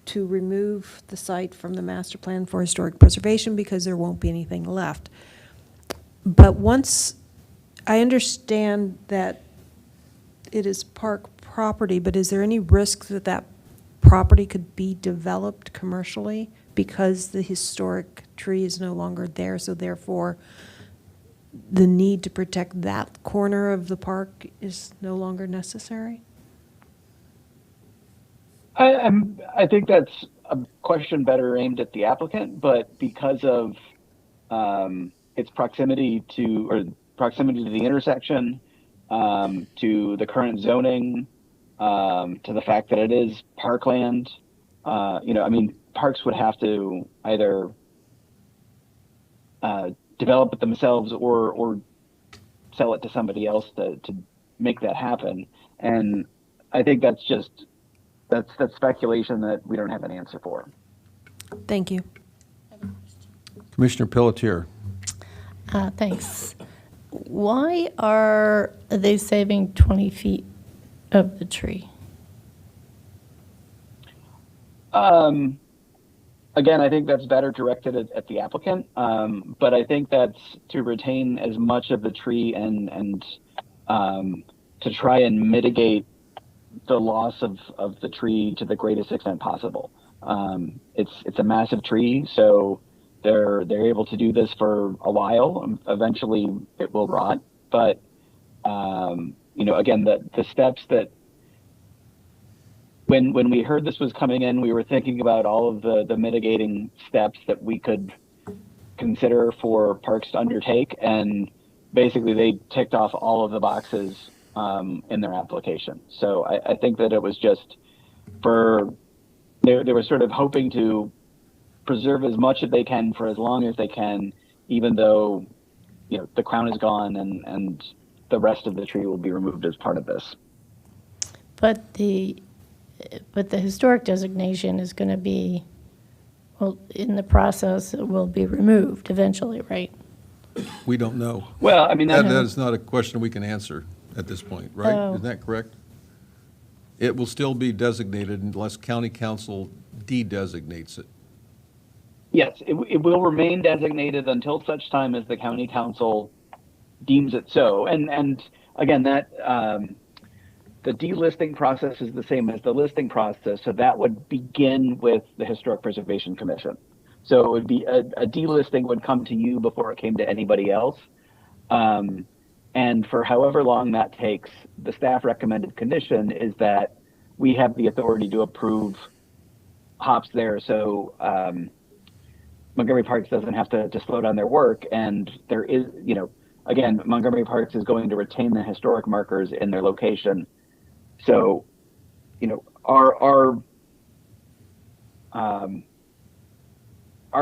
[SPEAKER 4] to remove the site from the master plan for historic preservation because there won't be anything left. But once, I understand that it is park property, but is there any risk that that property could be developed commercially because the historic tree is no longer there, so therefore the need to protect that corner of the park is no longer necessary?
[SPEAKER 9] I think that's a question better aimed at the applicant, but because of its proximity to the intersection, to the current zoning, to the fact that it is parkland, parks would have to either develop it themselves or sell it to somebody else to make that happen. And I think that's speculation that we don't have an answer for.
[SPEAKER 4] Thank you.
[SPEAKER 1] Commissioner Pelletier.
[SPEAKER 11] Thanks. Why are they saving 20 feet of the tree?
[SPEAKER 9] Again, I think that's better directed at the applicant, but I think that's to retain as much of the tree and to try and mitigate the loss of the tree to the greatest extent possible. It's a massive tree, so they're able to do this for a while. Eventually, it will rot, but again, the steps that when we heard this was coming in, we were thinking about all of the mitigating steps that we could consider for parks to undertake, and basically they ticked off all of the boxes in their application. So I think that it was just they were sort of hoping to preserve as much as they can for as long as they can, even though, the crown is gone and the rest of the tree will be removed as part of this.
[SPEAKER 11] But the historic designation is going to be, well, in the process, it will be removed eventually, right?
[SPEAKER 1] We don't know.
[SPEAKER 9] Well, I mean,
[SPEAKER 1] That is not a question we can answer at this point, right?
[SPEAKER 11] Oh.
[SPEAKER 1] Isn't that correct? It will still be designated unless county council de-designates it.
[SPEAKER 9] yes, it will remain designated until such time as the county council deems it so. And again, that the delisting process is the same as the listing process, so that would begin with the Historic Preservation Commission. So it would be a delisting would come to you before it came to anybody else. And for however long that takes, the staff recommended condition is that we have the authority to approve hops there. So Montgomery Parks doesn't have to slow down their work. And there is, again, Montgomery Parks is going to retain the historic markers in their location. So, our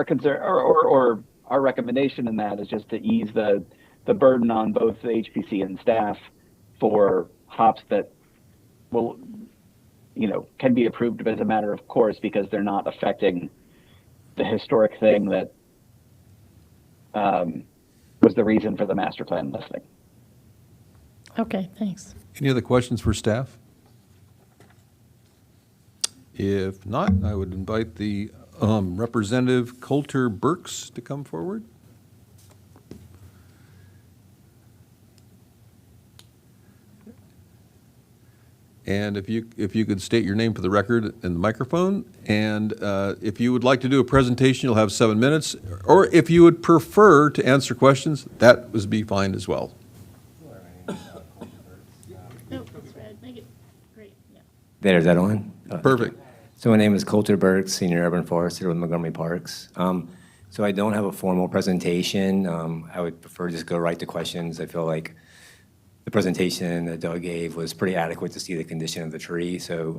[SPEAKER 9] concern or our recommendation in that is just to ease the burden on both the HPC and staff for hops that will, can be approved as a matter of course because they're not affecting the historic thing that was the reason for the master plan listing.
[SPEAKER 11] Okay, thanks.
[SPEAKER 1] Any other questions for staff? If not, I would invite the Representative Coulter Burks to come forward. And if you could state your name for the record in the microphone, and if you would like to do a presentation, you'll have 7 minutes, or if you would prefer to answer questions, that would be fine as well.
[SPEAKER 13] There, is that on?
[SPEAKER 1] Perfect.
[SPEAKER 13] So my name is Coulter Burks, Senior Urban Forester with Montgomery Parks. So I don't have a formal presentation. I would prefer just go right to questions. I feel like the presentation that Doug gave was pretty adequate to see the condition of the tree. So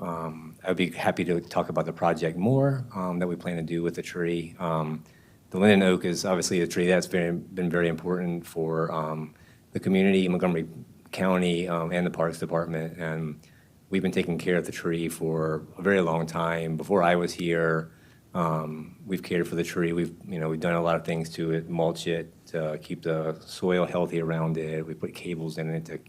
[SPEAKER 13] I would be happy to talk about the project more that we plan to do with the tree. The linden oak is obviously a tree that's been very important for the community, Montgomery County, and the Parks Department. And we've been taking care of the tree for a very long time. Before I was here, we've cared for the tree. We've done a lot of things to it, mulch it, to keep the soil healthy around it. We put cables in it to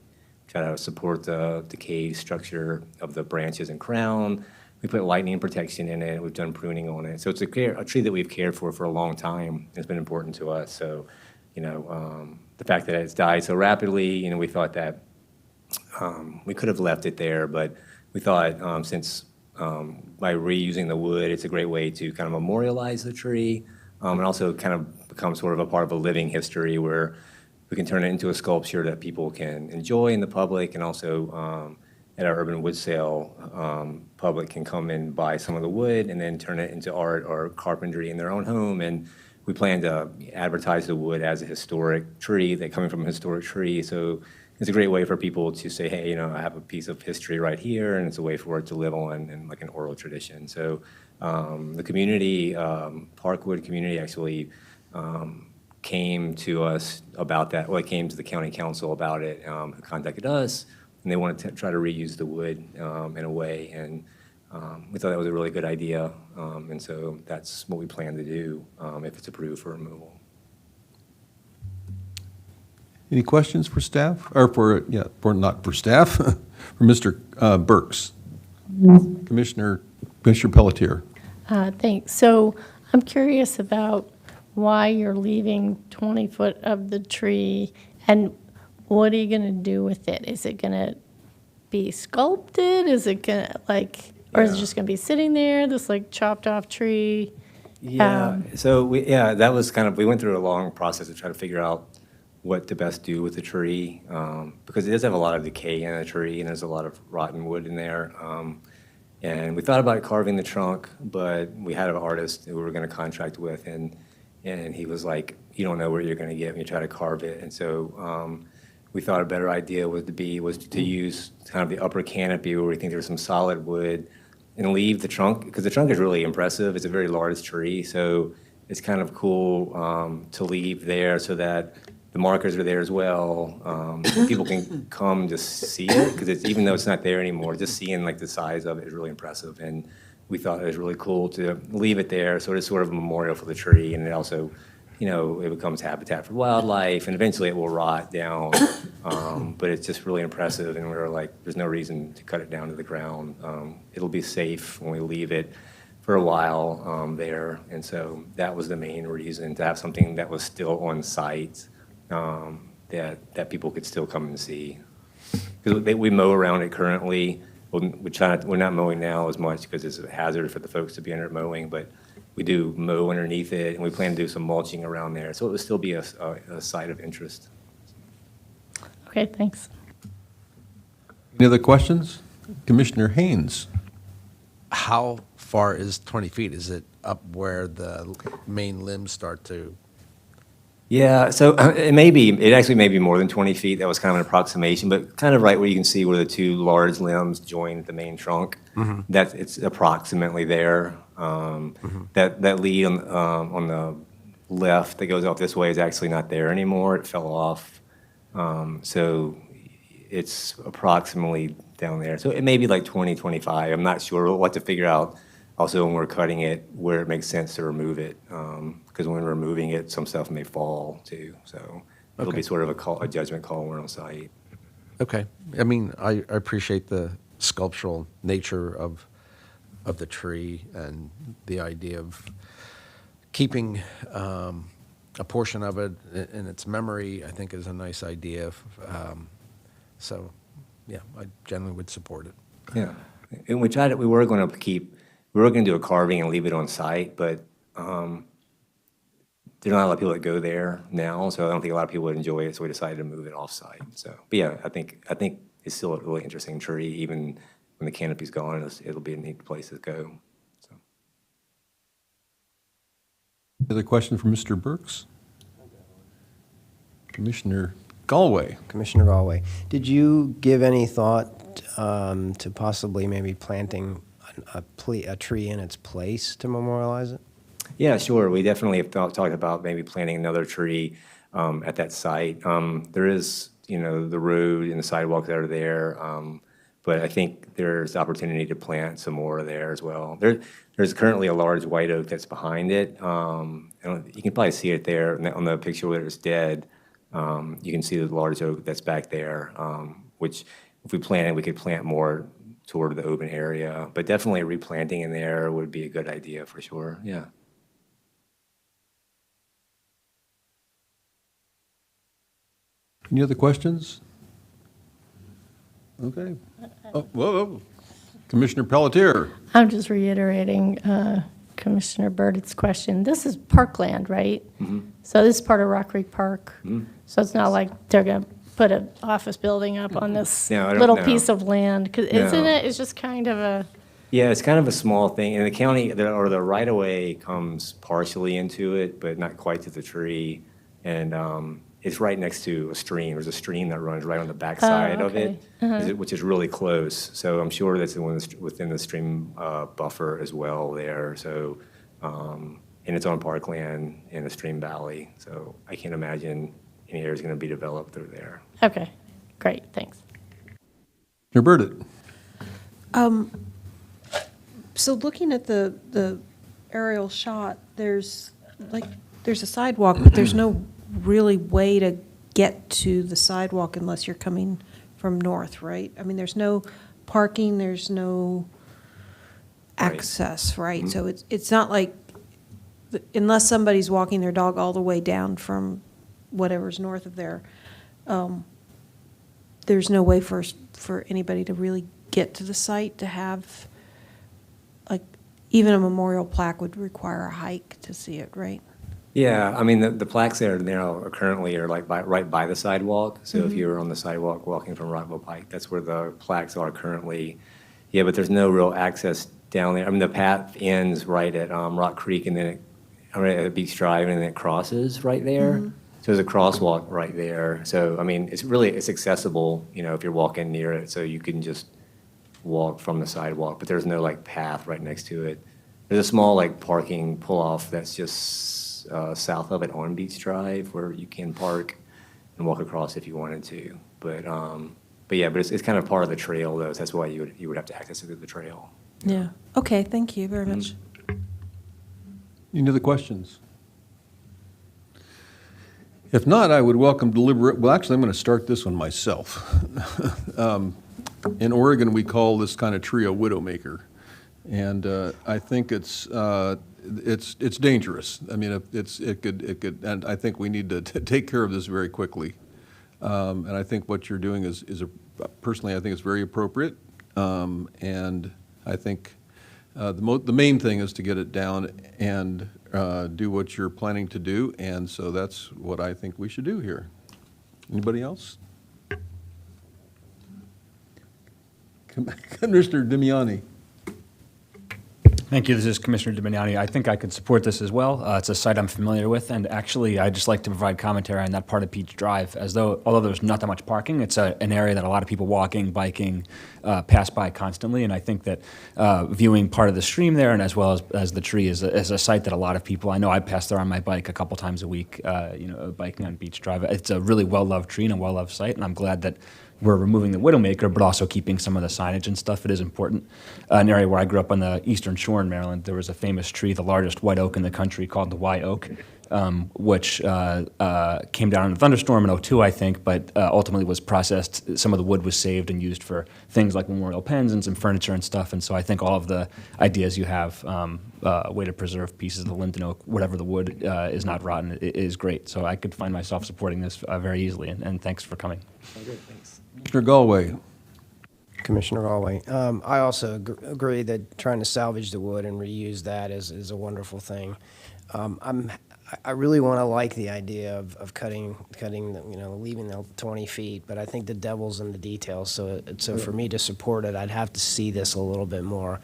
[SPEAKER 13] try to support the decayed structure of the branches and crown. We put lightning protection in it. We've done pruning on it. So it's a tree that we've cared for a long time. It's been important to us. So, the fact that it's died so rapidly, we thought that we could have left it there, but we thought since by reusing the wood, it's a great way to kind of memorialize the tree and also kind of become sort of a part of a living history where we can turn it into a sculpture that people can enjoy in the public, and also at our urban wood sale, public can come and buy some of the wood and then turn it into art or carpentry in their own home. And we plan to advertise the wood as a historic tree, that coming from a historic tree. So it's a great way for people to say, hey, I have a piece of history right here, and it's a way for it to live on in like an oral tradition. So the community, Parkwood community, actually came to us about that. Well, it came to the county council about it, who contacted us, and they wanted to try to reuse the wood in a way. And we thought that was a really good idea, and so that's what we plan to do if it's approved for removal.
[SPEAKER 1] Any questions for staff, or not for staff, for Mr. Burks? Commissioner Pelletier.
[SPEAKER 11] Thanks. So I'm curious about why you're leaving 20 foot of the tree, and what are you going to do with it? Is it going to be sculpted? Is it going to or is it just going to be sitting there, this chopped off tree?
[SPEAKER 13] Yeah. So that was we went through a long process to try to figure out what to best do with the tree, because it does have a lot of decay in the tree, and there's a lot of rotten wood in there. And we thought about carving the trunk, but we had an artist who we were going to contract with, and he was like, you don't know where you're going to get when you try to carve it. And so we thought a better idea was to use kind of the upper canopy where we think there's some solid wood, and leave the trunk, because the trunk is really impressive. It's a very large tree, so it's kind of cool to leave there so that the markers are there as well. And people can come to see it, because even though it's not there anymore, just seeing like the size of it is really impressive. And we thought it was really cool to leave it there, so it's sort of a memorial for the tree, and it also, it becomes habitat for wildlife, and eventually it will rot down. But it's just really impressive, and we were like, there's no reason to cut it down to the ground. It'll be safe when we leave it for a while there, and so that was the main reason, to have something that was still on site, that people could still come and see. Because we mow around it currently. We're not mowing now as much because it's a hazard for the folks to be under mowing, but we do mow underneath it, and we plan to do some mulching around there, so it would still be a site of interest.
[SPEAKER 11] Okay, thanks.
[SPEAKER 1] Any other questions? Commissioner Haynes?
[SPEAKER 3] How far is 20 feet? Is it up where the main limbs start to?
[SPEAKER 13] Yeah, so it actually may be more than 20 feet. That was kind of an approximation, but kind of right where you can see where the two large limbs join the main trunk. It's approximately there. That lead on the left that goes off this way is actually not there anymore. It fell off. So it's approximately down there. So it may be like 20, 25. I'm not sure. We'll have to figure out also when we're cutting it where it makes sense to remove it. Because when we're removing it, some stuff may fall too. So it'll be sort of a judgment call when we're on site.
[SPEAKER 3] Okay. I mean, I appreciate the sculptural nature of the tree and the idea of keeping a portion of it in its memory, I think is a nice idea. So, yeah, I generally would support it.
[SPEAKER 13] Yeah. And we were going to do a carving and leave it on site, but there's not a lot of people that go there now, so I don't think a lot of people would enjoy it, so we decided to move it off-site. So, but yeah, I think it's still a really interesting tree, even when the canopy's gone. It'll be a neat place to go. So.
[SPEAKER 1] Other question for Mr. Burks? Commissioner Galway.
[SPEAKER 12] Commissioner Galway, did you give any thought to possibly maybe planting a tree in its place to memorialize it?
[SPEAKER 13] Yeah, sure. We definitely have talked about maybe planting another tree at that site. There is, the road and the sidewalks that are there, but I think there's opportunity to plant some more there as well. There's currently a large white oak that's behind it. You can probably see it there on the picture where it's dead. You can see the large oak that's back there, which if we planted, we could plant more toward the open area. But definitely replanting in there would be a good idea for sure, yeah.
[SPEAKER 1] Any other questions? Okay. Oh, whoa. Commissioner Pelletier.
[SPEAKER 11] I'm just reiterating Commissioner Burditt's question. This is parkland, right? So this is part of Rock Creek Park. So it's not like they're going to put an office building up on this little piece of land. 'Cause isn't it? It's just kind of a...
[SPEAKER 13] Yeah, it's kind of a small thing. And the county, or the right-of-way comes partially into it, but not quite to the tree. And it's right next to a stream. There's a stream that runs right on the backside of it, which is really close. So I'm sure that's within the stream buffer as well there. So, and it's on parkland in a stream valley. So I can't imagine any area is going to be developed through there.
[SPEAKER 11] Okay, great, thanks.
[SPEAKER 1] Commissioner Burditt.
[SPEAKER 4] So looking at the aerial shot, there's a sidewalk, but there's no really way to get to the sidewalk unless you're coming from north, right? I mean, there's no parking, there's no access, right? So it's not like, unless somebody's walking their dog all the way down from whatever's north of there, there's no way for anybody to really get to the site to have, like, even a memorial plaque would require a hike to see it, right?
[SPEAKER 13] Yeah, I mean, the plaques there now are currently like right by the sidewalk. So if you're on the sidewalk walking from Rockville Pike, that's where the plaques are currently. Yeah, but there's no real access down there. I mean, the path ends right at Rock Creek, and then at Beach Drive, and then it crosses right there. So there's a crosswalk right there. So, I mean, it's accessible, if you're walking near it. So you can just walk from the sidewalk, but there's no like path right next to it. There's a small like parking pull-off that's just south of it on Beach Drive where you can park and walk across if you wanted to. But yeah, but it's kind of part of the trail though, so that's why you would have to access it through the trail.
[SPEAKER 4] Yeah. Okay, thank you very much.
[SPEAKER 1] Any other questions? If not, I would welcome deliberate, well, actually, I'm going to start this one myself. In Oregon, we call this kind of tree a widowmaker. And I think it's dangerous. I mean, it could, and I think we need to take care of this very quickly. And I think what you're doing personally, I think it's very appropriate. And I think the main thing is to get it down and do what you're planning to do. And so that's what I think we should do here. Anybody else? Commissioner Dimiani.
[SPEAKER 14] Thank you. This is Commissioner Dimiani. I think I could support this as well. It's a site I'm familiar with, and actually, I'd just like to provide commentary on that part of Beach Drive. Although there's not that much parking, it's an area that a lot of people walking, biking, pass by constantly, and I think that viewing part of the stream there, and as well as the tree, is a site that a lot of people. I know I pass there on my bike a couple times a week. Biking on Beach Drive. It's a really well-loved tree and a well-loved site, and I'm glad that we're removing the widowmaker, but also keeping some of the signage and stuff. It is important. An area where I grew up on the Eastern Shore in Maryland, there was a famous tree, the largest white oak in the country, called the Y oak, which came down in a thunderstorm in '02, I think, but ultimately was processed. Some of the wood was saved and used for things like memorial pens and some furniture and stuff. And so I think all of the ideas you have, a way to preserve pieces of the linden oak, whatever the wood is not rotten, is great. So I could find myself supporting this very easily, and thanks for coming.
[SPEAKER 13] Okay, thanks.
[SPEAKER 1] Commissioner Galway.
[SPEAKER 12] Commissioner Galway. I also agree that trying to salvage the wood and reuse that is a wonderful thing. I really want to like the idea of cutting, leaving the 20 feet, but I think the devil's in the details. So for me to support it, I'd have to see this a little bit more.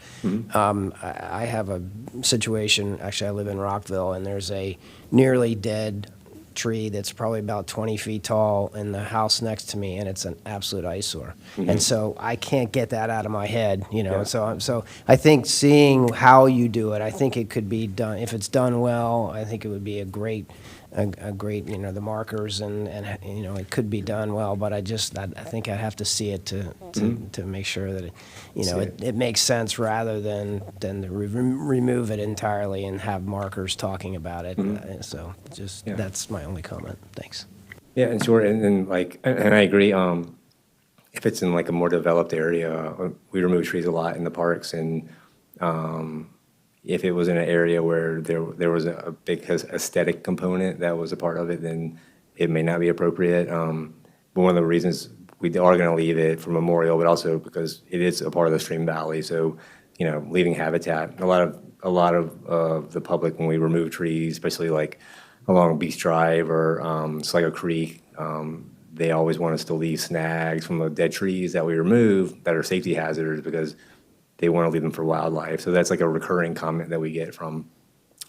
[SPEAKER 12] I have a situation, actually I live in Rockville, and there's a nearly dead tree that's probably about 20 feet tall in the house next to me, and it's an absolute eyesore. And so I can't get that out of my head,
[SPEAKER 13] Yeah.
[SPEAKER 12] So I think seeing how you do it, I think it could be done, if it's done well, I think it would be a great, the markers and it could be done well, but I think I have to see it to make sure that it makes sense rather than to remove it entirely and have markers talking about it. So that's my only comment. Thanks.
[SPEAKER 13] Yeah, and sure, and I agree. If it's in like a more developed area, we remove trees a lot in the parks, and if it was in an area where there was a big aesthetic component that was a part of it, then it may not be appropriate. But one of the reasons we are going to leave it for memorial, but also because it is a part of the stream valley. So, leaving habitat. A lot of the public, when we remove trees, especially like along Beach Drive or Sligo Creek, they always want us to leave snags from the dead trees that we remove that are safety hazards because they want to leave them for wildlife. So that's like a recurring comment that we get from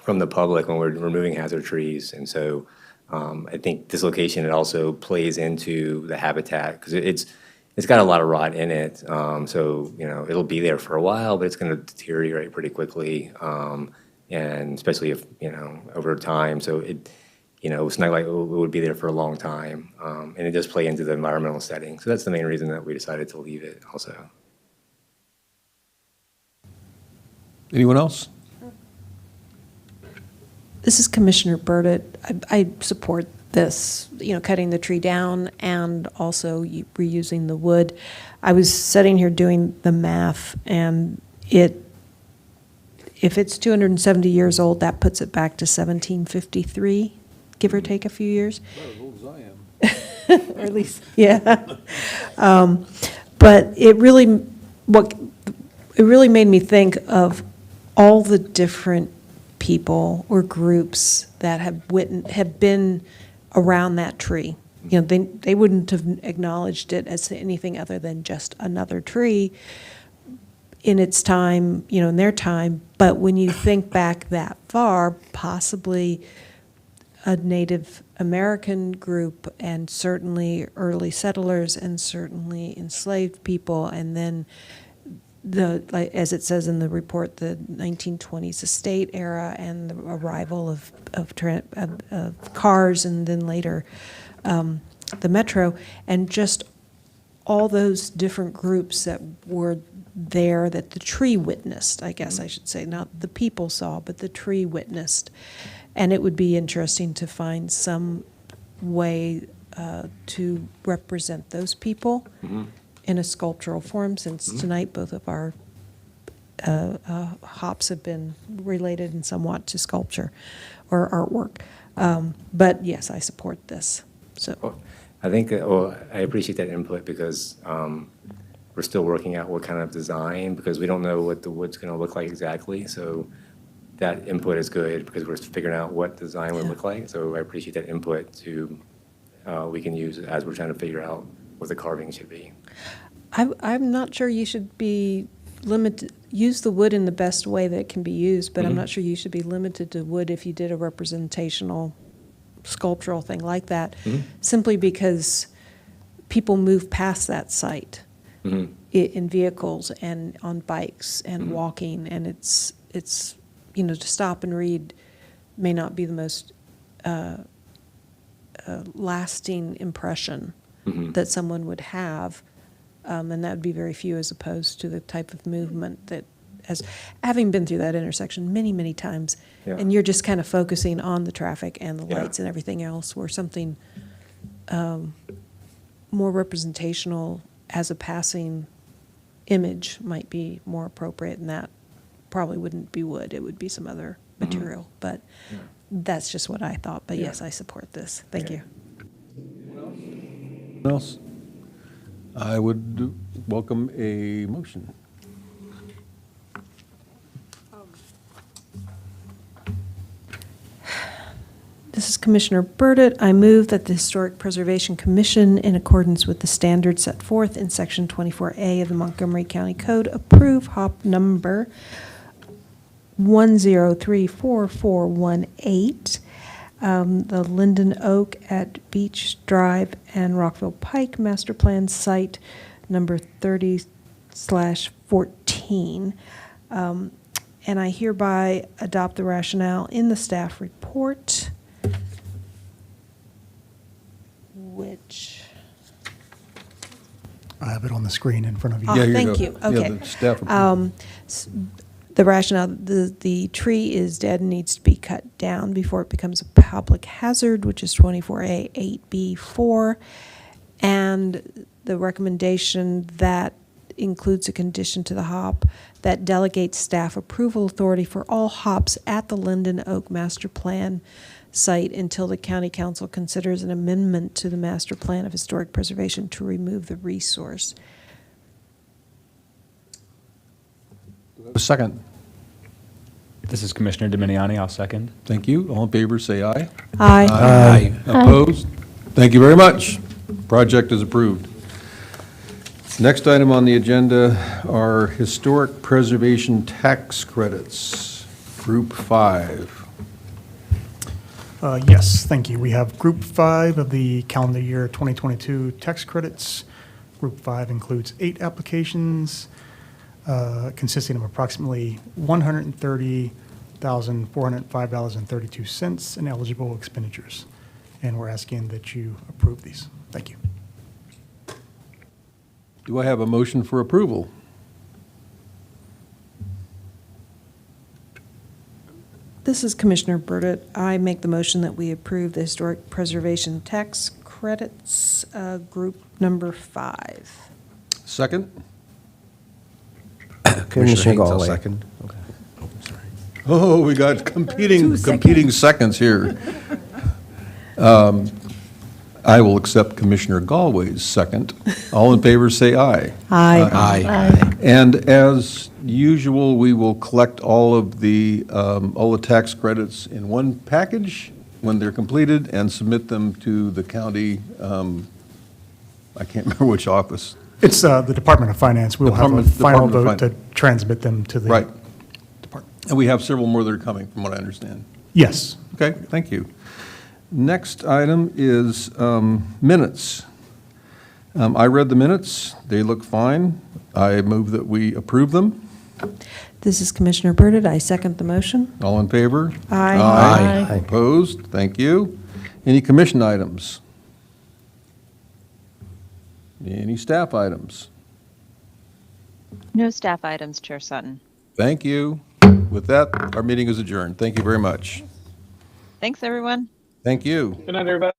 [SPEAKER 13] the public when we're removing hazard trees. And so I think this location, it also plays into the habitat because it's got a lot of rot in it. So, it'll be there for a while, but it's going to deteriorate pretty quickly. And especially if, over time. So it's not like it would be there for a long time. And it does play into the environmental setting. So that's the main reason that we decided to leave it also.
[SPEAKER 1] Anyone else?
[SPEAKER 4] This is Commissioner Burdett. I support this, cutting the tree down and also reusing the wood. I was sitting here doing the math, and if it's 270 years old, that puts it back to 1753, give or take a few years.
[SPEAKER 1] About as old as I am.
[SPEAKER 4] Or at least, yeah. But it really made me think of all the different people or groups that have been around that tree. They wouldn't have acknowledged it as anything other than just another tree in its time, in their time. But when you think back that far, possibly a Native American group, and certainly early settlers, and certainly enslaved people, and then like, as it says in the report, the 1920s estate era and the arrival of cars, and then later the metro, and just all those different groups that were there that the tree witnessed, I guess I should say, not the people saw, but the tree witnessed. And it would be interesting to find some way to represent those people in a sculptural form, since tonight both of our hops have been related in somewhat to sculpture or artwork. But yes, I support this. So
[SPEAKER 13] I think, I appreciate that input because we're still working out what kind of design, because we don't know what the wood's going to look like exactly. So that input is good because we're figuring out what design would look like. So I appreciate that input to we can use as we're trying to figure out what the carving should be.
[SPEAKER 4] I'm not sure you should be limited, use the wood in the best way that it can be used, but I'm not sure you should be limited to wood if you did a representational sculptural thing like that, simply because people move past that site in vehicles and on bikes and walking, and it's to stop and read may not be the most lasting impression that someone would have, and that would be very few as opposed to the type of movement that, as having been through that intersection many, many times, and you're just kind of focusing on the traffic and the lights and everything else, where something more representational as a passing image might be more appropriate, and that probably wouldn't be wood, it would be some other material, but that's just what I thought. But yes, I support this. Thank you.
[SPEAKER 1] Anyone else? I would welcome a motion.
[SPEAKER 4] This is Commissioner Burdett. I move that the Historic Preservation Commission, in accordance with the standards set forth in Section 24A of the Montgomery County Code, approve hop number 1034418, the Linden Oak at Beach Drive and Rockville Pike Master Plan Site number 30/14. And I hereby adopt the rationale in the staff report, which...
[SPEAKER 7] I have it on the screen in front of you.
[SPEAKER 4] Oh,
[SPEAKER 1] Yeah, here
[SPEAKER 4] thank
[SPEAKER 1] go.
[SPEAKER 4] you.
[SPEAKER 1] Yeah,
[SPEAKER 4] Okay.
[SPEAKER 1] the staff report.
[SPEAKER 4] The rationale, the tree is dead and needs to be cut down before it becomes a public hazard, which is 24A 8B4. And the recommendation that includes a condition to the hop that delegates staff approval authority for all hops at the Linden Oak Master Plan site until the County Council considers an amendment to the Master Plan of Historic Preservation to remove the resource.
[SPEAKER 1] A second.
[SPEAKER 14] This is Commissioner Dominiani. I'll second.
[SPEAKER 1] Thank you. All in favor, say aye.
[SPEAKER 4] Aye.
[SPEAKER 1] Aye. Opposed? Thank you very much. Project is approved. Next item on the agenda are historic preservation tax credits, Group 5.
[SPEAKER 7] Yes, thank you. We have Group 5 of the calendar year 2022 tax credits. Group 5 includes 8 applications consisting of approximately $130,405.32 in eligible expenditures. And we're asking that you approve these. Thank you.
[SPEAKER 1] Do I have a motion for approval?
[SPEAKER 4] This is Commissioner Burdett. I make the motion that we approve the historic preservation tax credits, group number 5.
[SPEAKER 1] Second?
[SPEAKER 12] Commissioner
[SPEAKER 3] Haynes, I'll
[SPEAKER 12] Galway.
[SPEAKER 3] second.
[SPEAKER 1] Oh, we got competing seconds here. I will accept Commissioner Galway's second. All in favor, say aye.
[SPEAKER 4] Aye.
[SPEAKER 3] Aye.
[SPEAKER 1] And as usual, we will collect all the tax credits in one package when they're completed and submit them to the county, I can't remember which office.
[SPEAKER 7] It's the Department of Finance. We'll have a final
[SPEAKER 1] Department of
[SPEAKER 7] vote to transmit them to the
[SPEAKER 1] Right.
[SPEAKER 7] department.
[SPEAKER 1] And we have several more that are coming, from what I understand.
[SPEAKER 7] Yes.
[SPEAKER 1] Okay, thank you. Next item is minutes. I read the minutes. They look fine. I move that we approve them.
[SPEAKER 4] This is Commissioner Burdett. I second the motion.
[SPEAKER 1] All in favor?
[SPEAKER 2] Aye.
[SPEAKER 4] Aye.
[SPEAKER 1] Opposed? Thank you. Any commission items? Any staff items?
[SPEAKER 8] No staff items, Chair Sutton.
[SPEAKER 1] Thank you. With that, our meeting is adjourned. Thank you very much.
[SPEAKER 8] Thanks, everyone.
[SPEAKER 1] Thank you.
[SPEAKER 9] Good night, everybody.